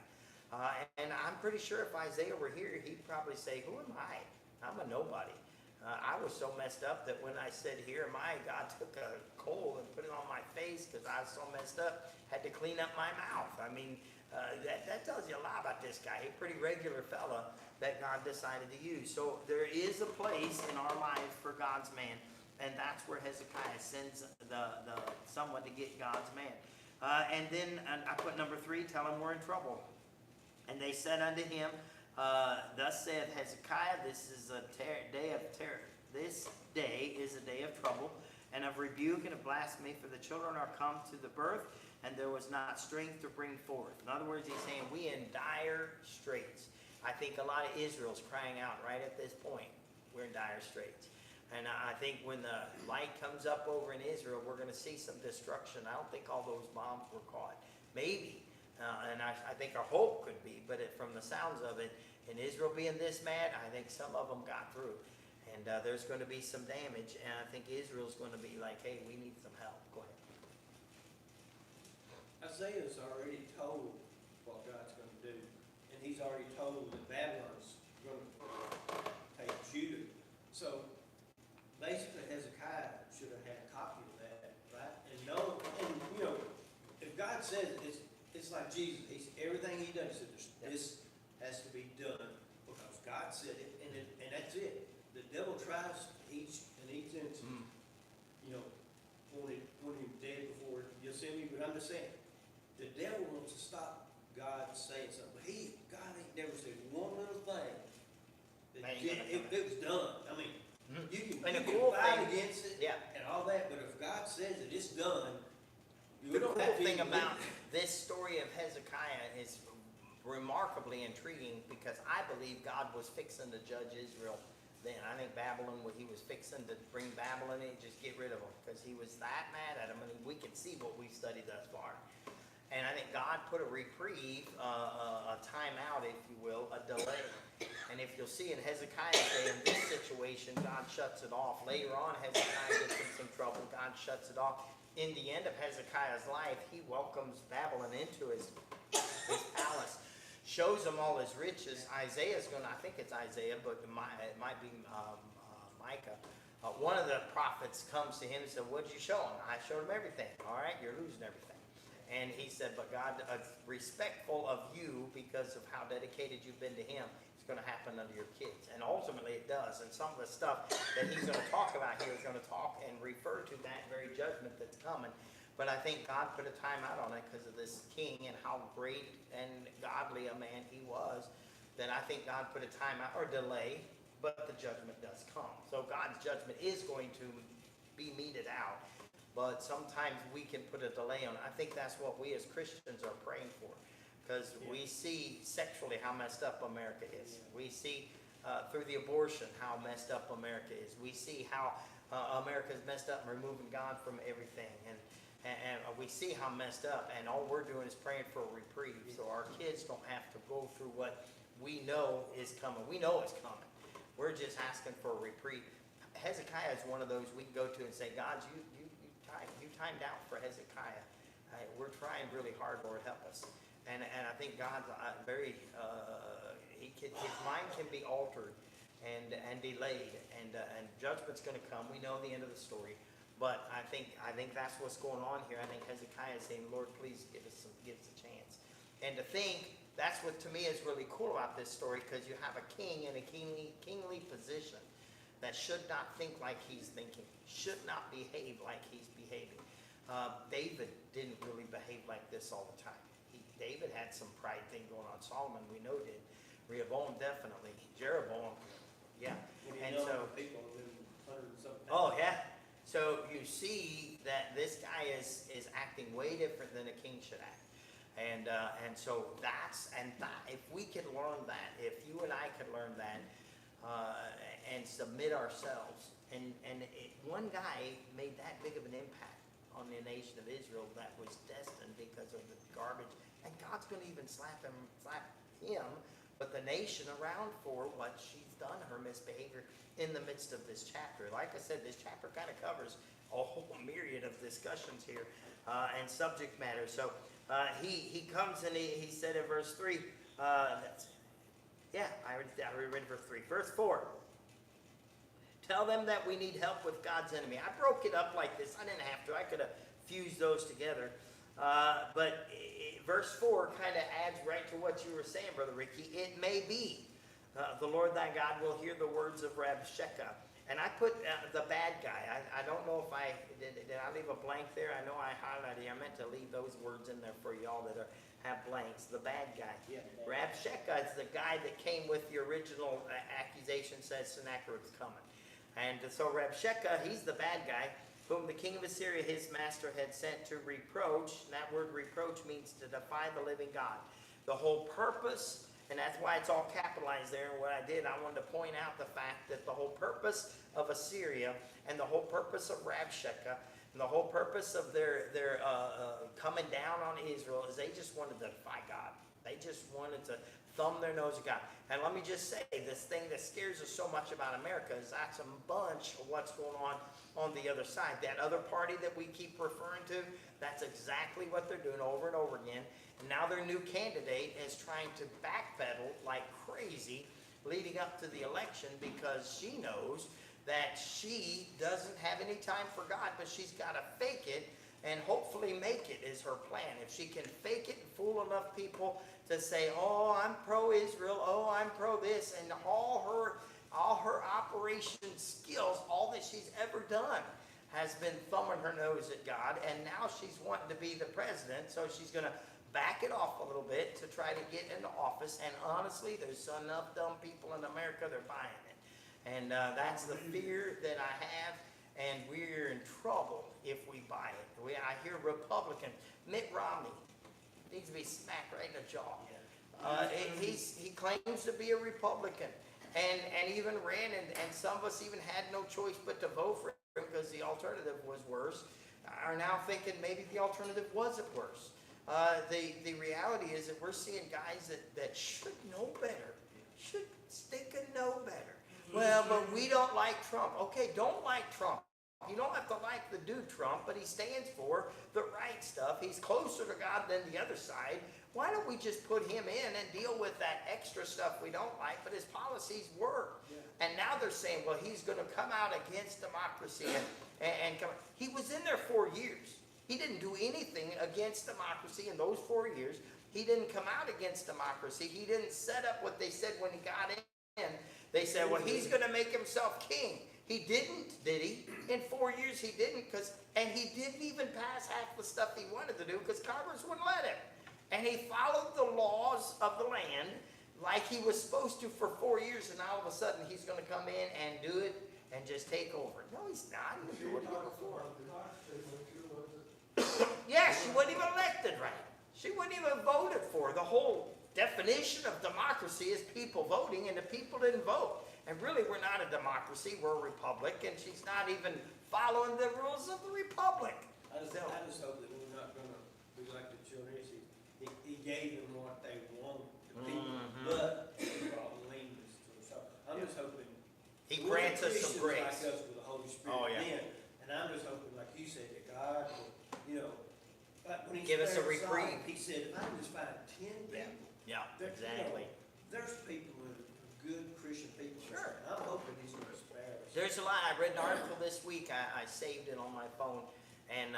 And I'm pretty sure if Isaiah were here, he'd probably say, who am I? I'm a nobody. I was so messed up that when I said, here am I, God took a coal and put it on my face because I was so messed up, had to clean up my mouth. I mean, that tells you a lot about this guy. He's a pretty regular fella that God decided to use. So there is a place in our life for God's man, and that's where Hezekiah sends the someone to get God's man. And then I put number 3, tell him we're in trouble. And they said unto him, thus saith Hezekiah, this is a day of terror. This day is a day of trouble, and of rebuke and of blasphemy, for the children are come to the birth, and there was not strength to bring forth. In other words, he's saying, we in dire straits. I think a lot of Israel's crying out right at this point, we're in dire straits. And I think when the light comes up over in Israel, we're going to see some destruction. I don't think all those bombs were caught. Maybe. And I think our hope could be, but from the sounds of it, in Israel being this mad, I think some of them got through. And there's going to be some damage, and I think Israel's going to be like, hey, we need some help. Go ahead. Isaiah's already told what God's gonna do, and he's already told that Babylon's gonna take Judah. So basically Hezekiah should have had a copy of that, right? And if God says it, it's like Jesus. Everything he does, he said, this has to be done because God said it, and that's it. The devil tries each instance, want him dead before Yosemite, but I'm just saying, the devil wants to stop God saying something. But God ain't never said one little thing that if it was done. I mean, you can fight against it and all that, but if God says that it's done, The cool thing about this story of Hezekiah is remarkably intriguing because I believe God was fixing to judge Israel then. I think Babylon, he was fixing to bring Babylon in and just get rid of them because he was that mad at them. I mean, we can see what we've studied thus far. And I think God put a reprieve, a timeout, if you will, a delay. And if you'll see in Hezekiah's day, in this situation, God shuts it off. Later on, Hezekiah gets in some trouble. God shuts it off. In the end of Hezekiah's life, he welcomes Babylon into his palace, shows him all his riches. Isaiah's going to, I think it's Isaiah, but it might be Micah. One of the prophets comes to him and said, what did you show him? I showed him everything. All right, you're losing everything. And he said, but God is respectful of you because of how dedicated you've been to him. It's going to happen under your kids. And ultimately it does. And some of the stuff that he's going to talk about here is going to talk and refer to that very judgment that's coming. But I think God put a time out on it because of this king and how great and godly a man he was, that I think God put a time out or delay, but the judgment does come. So God's judgment is going to be meted out. But sometimes we can put a delay on it. I think that's what we as Christians are praying for. Because we see sexually how messed up America is. We see through the abortion how messed up America is. We see how America's messed up and removing God from everything. And we see how messed up. And all we're doing is praying for a reprieve. So our kids don't have to go through what we know is coming. We know it's coming. We're just asking for a reprieve. Hezekiah is one of those we can go to and say, God, you timed out for Hezekiah. We're trying really hard, Lord, help us. And I think God's very, his mind can be altered and delayed, and judgment's going to come. We know the end of the story, but I think that's what's going on here. I think Hezekiah is saying, Lord, please give us a chance. And to think, that's what to me is really cool about this story, because you have a king in a kingly position that should not think like he's thinking, should not behave like he's behaving. David didn't really behave like this all the time. David had some pride thing going on. Solomon, we know, did. Rehoboam, definitely. Jeroboam, yeah. And so, oh yeah. So you see that this guy is acting way different than a king should act. And so if we could learn that, if you and I could learn that, and submit ourselves, one guy made that big of an impact on the nation of Israel that was destined because of the garbage, and God's going to even slap him, the nation around for what she's done, her misbehavior in the midst of this chapter. Like I said, this chapter kind of covers a whole myriad of discussions here and subject matter. So he comes and he said in verse 3, I already read verse 3. Verse 4, tell them that we need help with God's enemy. I broke it up like this. I didn't have to. I could have fused those together. But verse 4 kind of adds right to what you were saying, Brother Ricky. It may be the Lord thy God will hear the words of Rabshakeh. And I put the bad guy. I don't know if did I leave a blank there? I know I highlighted it. I meant to leave those words in there for y'all that have blanks. The bad guy. Yeah. Rabshakeh is the guy that came with the original accusation, says Sennacherib's coming. And so Rabshakeh, he's the bad guy, whom the king of Assyria, his master, had sent to reproach. And that word reproach means to defy the living God. The whole purpose, and that's why it's all capitalized there. And what I did, I wanted to point out the fact that the whole purpose of Assyria and the whole purpose of Rabshakeh and the whole purpose of their coming down on Israel is they just wanted to defy God. They just wanted to thumb their nose at God. And let me just say, this thing that scares us so much about America is that's a bunch of what's going on the other side. That other party that we keep referring to, that's exactly what they're doing over and over again. And now their new candidate is trying to backpedal like crazy leading up to the election because she knows that she doesn't have any time for God, but she's got to fake it and hopefully make it is her plan. If she can fake it and fool enough people to say, oh, I'm pro-Israel, oh, I'm pro-this, and all her operation skills, all that she's ever done has been thumbing her nose at God, and now she's wanting to be the president, so she's going to back it off a little bit to try to get into office. And honestly, there's enough dumb people in America, they're buying it. And that's the fear that I have, and we're in trouble if we buy it. I hear Republican, Mitt Romney, needs to be smacked right in the jaw. He claims to be a Republican, and even ran, and some of us even had no choice but to vote for him because the alternative was worse, are now thinking maybe the alternative wasn't worse. The reality is that we're seeing guys that should know better, should think and know better. Well, but we don't like Trump. Okay, don't like Trump. You don't have to like the dude Trump, but he stands for the right stuff. He's closer to God than the other side. Why don't we just put him in and deal with that extra stuff we don't like, but his policies work. Yeah. And now they're saying, well, he's going to come out against democracy and come. He was in there 4 years. He didn't do anything against democracy in those 4 years. He didn't come out against democracy. He didn't set up what they said when he got in. They said, well, he's going to make himself king. He didn't, did he? In 4 years, he didn't, and he didn't even pass half the stuff he wanted to do because Congress wouldn't let him. And he followed the laws of the land like he was supposed to for 4 years, and all of a sudden he's going to come in and do it and just take over. No, he's not. He didn't do what he did before. Yeah, she wasn't even elected right. She wasn't even voted for. The whole definition of democracy is people voting, and the people didn't vote. And really, we're not a democracy, we're a republic, and she's not even following the rules of the republic. I just hope that we're not going to be like the children. He gave them what they wanted, the people, but he brought leanness to us. So I'm just hoping he grants us some grace. Like us with the Holy Spirit then, and I'm just hoping, like you said, that God will, like when he give us a reprieve. He said, if I can just find 10 people. Yeah, exactly. There's people that are good Christian people. Sure. I'm hoping he's going to spare us. There's a lot. I read an article this week. I saved it on my phone, and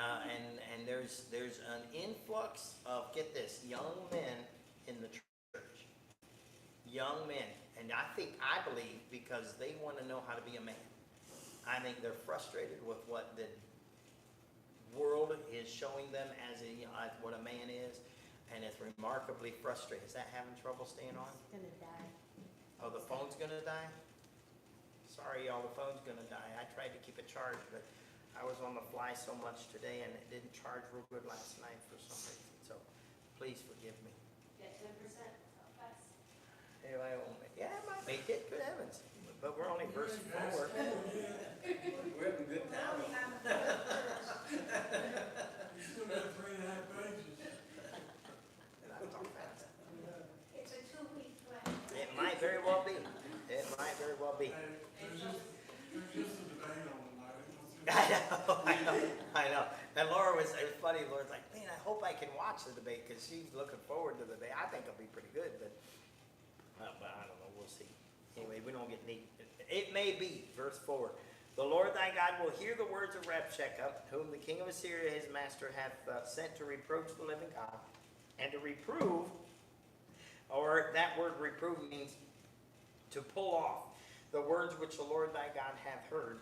there's an influx of, get this, young men in the church. Young men, and I believe because they want to know how to be a man. I think they're frustrated with what the world is showing them as what a man is, and it's remarkably frustrating. Is that having trouble staying on? It's gonna die. Oh, the phone's gonna die? Sorry, y'all, the phone's gonna die. I tried to keep it charged, but I was on the fly so much today, and it didn't charge real good last night for some reason. So, please forgive me. Get 10%, that's. Hey, I won't make. Yeah, I might make it. Good heavens! But we're only verse 4. We're having a good time. You still got 3.5 pages. And I talk fast. It's a 2-week plan. Yeah. And Laura was, it was funny, Laura's like, man, I hope I can watch the debate, because she's looking forward to the debate. I think it'll be pretty good, but I don't know, we'll see. Anyway, we don't get neat. It may be, verse 4. The Lord thy God will hear the words of Rabshakeh, whom the king of Assyria his master hath sent to reproach the living God, and to reprove, or that word reprove means to pull off the words which the Lord thy God hath heard.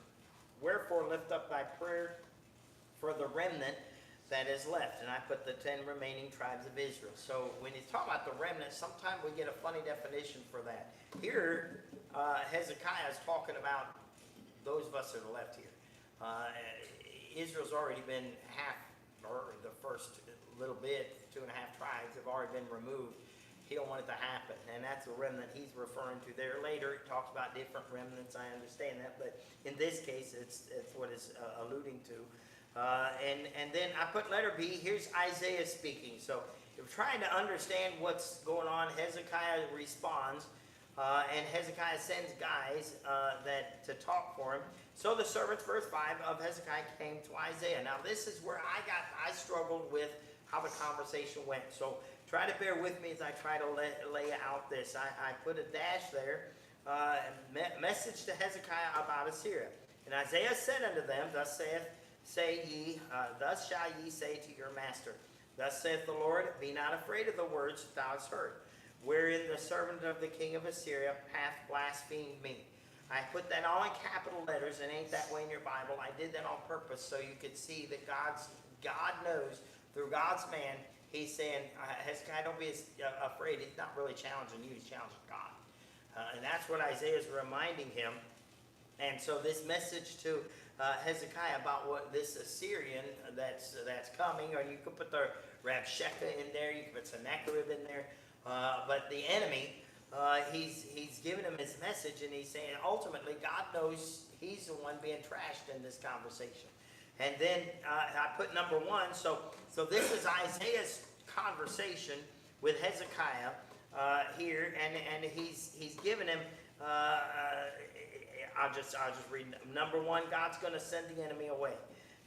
Wherefore lift up thy prayer for the remnant that is left. And I put the 10 remaining tribes of Israel. So when you talk about the remnant, sometimes we get a funny definition for that. Here, Hezekiah is talking about those of us that are left here. Israel's already been half, or the first little bit, 2.5 tribes have already been removed. He don't want it to happen, and that's the remnant he's referring to there. Later, it talks about different remnants. I understand that, but in this case, it's what it's alluding to. And then I put letter B. Here's Isaiah speaking. So if we're trying to understand what's going on, Hezekiah responds, and Hezekiah sends guys to talk for him. So the servants, verse 5 of Hezekiah, came to Isaiah. Now this is where I struggled with how the conversation went. So try to bear with me as I try to lay out this. I put a dash there. Message to Hezekiah about Assyria. And Isaiah said unto them, thus shall ye say to your master, thus saith the Lord, be not afraid of the words that thou hast heard, wherein the servant of the king of Assyria hath blasphemed me. I put that all in capital letters, and ain't that way in your Bible. I did that on purpose so you could see that God knows through God's man. He's saying, Hezekiah, don't be afraid. He's not really challenging you, he's challenging God. And that's what Isaiah is reminding him. And so this message to Hezekiah about what this Assyrian that's coming, or you could put the Rabshakeh in there, you could put Sennacherib in there, but the enemy, he's giving him his message, and he's saying ultimately God knows he's the one being trashed in this conversation. And then I put number 1. So this is Isaiah's conversation with Hezekiah here, and he's given him. I'll just read number 1. God's going to send the enemy away.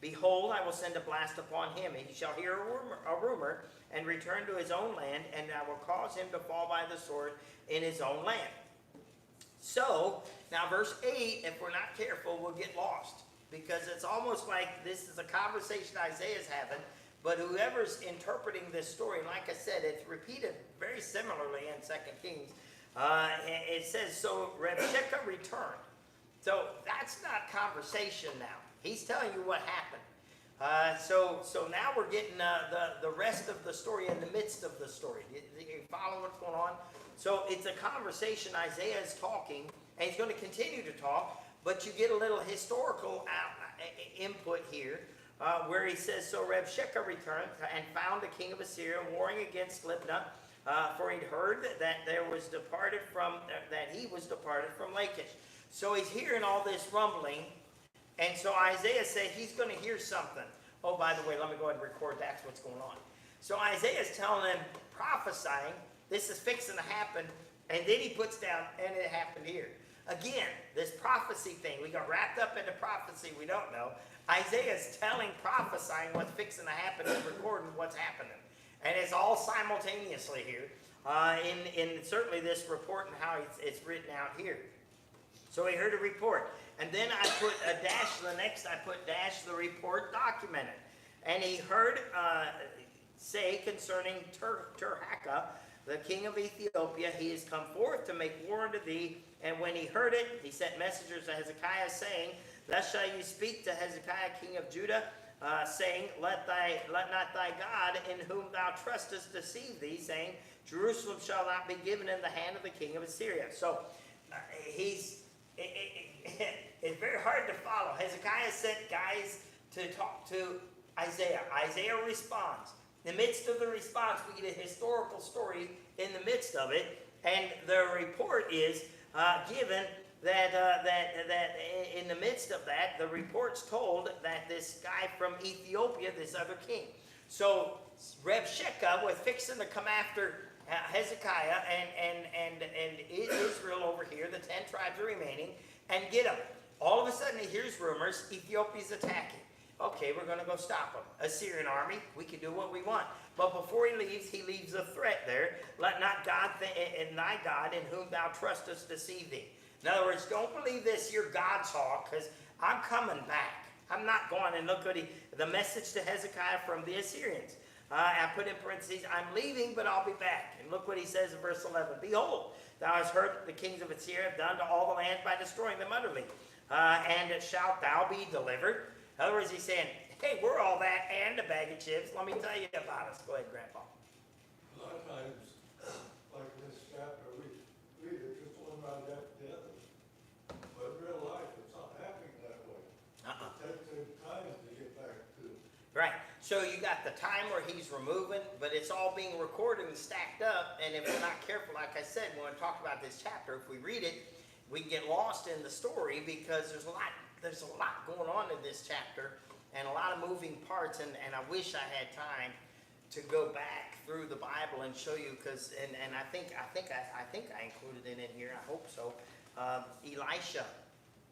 Behold, I will send a blast upon him, and he shall hear a rumor and return to his own land, and I will cause him to fall by the sword in his own land. So now verse 8, if we're not careful, we'll get lost. Because it's almost like this is a conversation Isaiah's having, but whoever's interpreting this story, like I said, it's repeated very similarly in 2 Kings. It says, so Rabshakeh returned. So that's not conversation now. He's telling you what happened. So now we're getting the rest of the story in the midst of the story. You follow what's going on? So it's a conversation. Isaiah is talking, and he's going to continue to talk. But you get a little historical input here, where he says, so Rabshakeh returned and found the king of Assyria warring against Libnah, for he'd heard that he was departed from Lachish. So he's hearing all this rumbling, and so Isaiah said he's going to hear something. Oh, by the way, let me go ahead and record that's what's going on. So Isaiah is telling him, prophesying, this is fixing to happen, and then he puts down, and it happened here. Again, this prophecy thing, we got wrapped up into prophecy we don't know. Isaiah's prophesying what's fixing to happen and recording what's happening. And it's all simultaneously here, in certainly this report and how it's written out here. So he heard a report. And then I put a dash, I put dash the report documented. And he heard say concerning Tirhakah, the king of Ethiopia, he is come forth to make war unto thee. And when he heard it, he sent messengers to Hezekiah, saying, thus shall you speak to Hezekiah, king of Judah, saying, let not thy God, in whom thou trustest, deceive thee, saying, Jerusalem shall not be given in the hand of the king of Assyria. So it's very hard to follow. Hezekiah sent guys to talk to Isaiah. Isaiah responds. In the midst of the response, we get a historical story in the midst of it, and the report is given that in the midst of that, the report's told that this guy from Ethiopia, this other king. So Rabshakeh was fixing to come after Hezekiah and Israel over here, the 10 tribes remaining, and get him. All of a sudden he hears rumors Ethiopia's attacking. Okay, we're gonna go stop them. Assyrian army, we can do what we want. But before he leaves a threat there. Let not God and thy God in whom thou trustest deceive thee. In other words, don't believe this, your God's talk, because I'm coming back. I'm not going. And look what the message to Hezekiah from the Assyrians. I put in parentheses, I'm leaving, but I'll be back. And look what he says in verse 11. Behold, thou hast heard that the kings of Assyria have done to all the land by destroying them utterly. And shalt thou be delivered? In other words, he's saying, hey, we're all that and a bag of chips. Let me tell you about us. Go ahead, Grandpa. A lot of times, like in this chapter, we read it just one right after the other. But in real life, it's not happening that way. It takes time to get back to it. Right. So you got the time where he's removing, but it's all being recorded and stacked up. And if we're not careful, like I said, when we talk about this chapter, if we read it, we can get lost in the story because there's a lot going on in this chapter and a lot of moving parts. And I wish I had time to go back through the Bible and show you because and I think I included it in here. I hope so. Elisha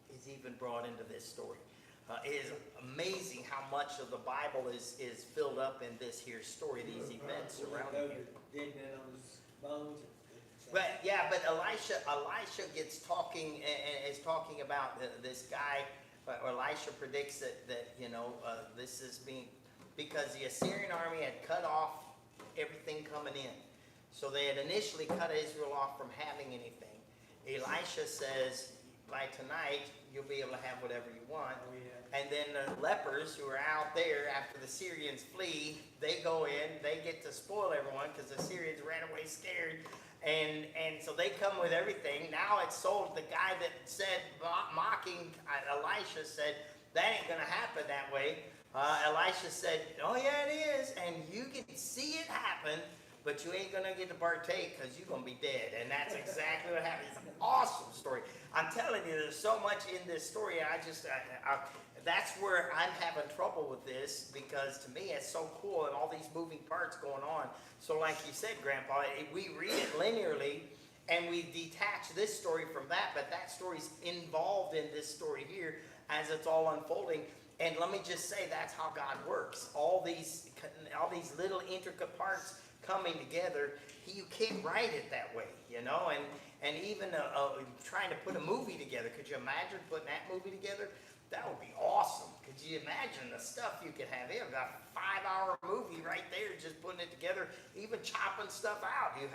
is even brought into this story. It is amazing how much of the Bible is filled up in this here story, these events surrounding it. Dead man on his bones. But yeah, but Elisha gets talking and is talking about this guy. Elisha predicts that this is being because the Assyrian army had cut off everything coming in, so they had initially cut Israel off from having anything. Elisha says, by tonight you'll be able to have whatever you want. Oh, yeah. And then the lepers who are out there after the Syrians flee, they go in, they get to spoil everyone because the Syrians ran away scared. And so they come with everything. Now it's sold. The guy that said, mocking Elisha said, that ain't going to happen that way. Elisha said, oh yeah, it is. And you can see it happen, but you ain't going to get to partake because you're going to be dead. And that's exactly what happened. It's an awesome story. I'm telling you, there's so much in this story. That's where I'm having trouble with this because to me it's so cool and all these moving parts going on. So like you said, Grandpa, we read it linearly and we detach this story from that, but that story's involved in this story here as it's all unfolding. And let me just say that's how God works. All these little intricate parts coming together. You can't write it that way, And even trying to put a movie together. Could you imagine putting that movie together? That would be awesome. Could you imagine the stuff you could have? You have a 5-hour movie right there, just putting it together, even chopping stuff out. You have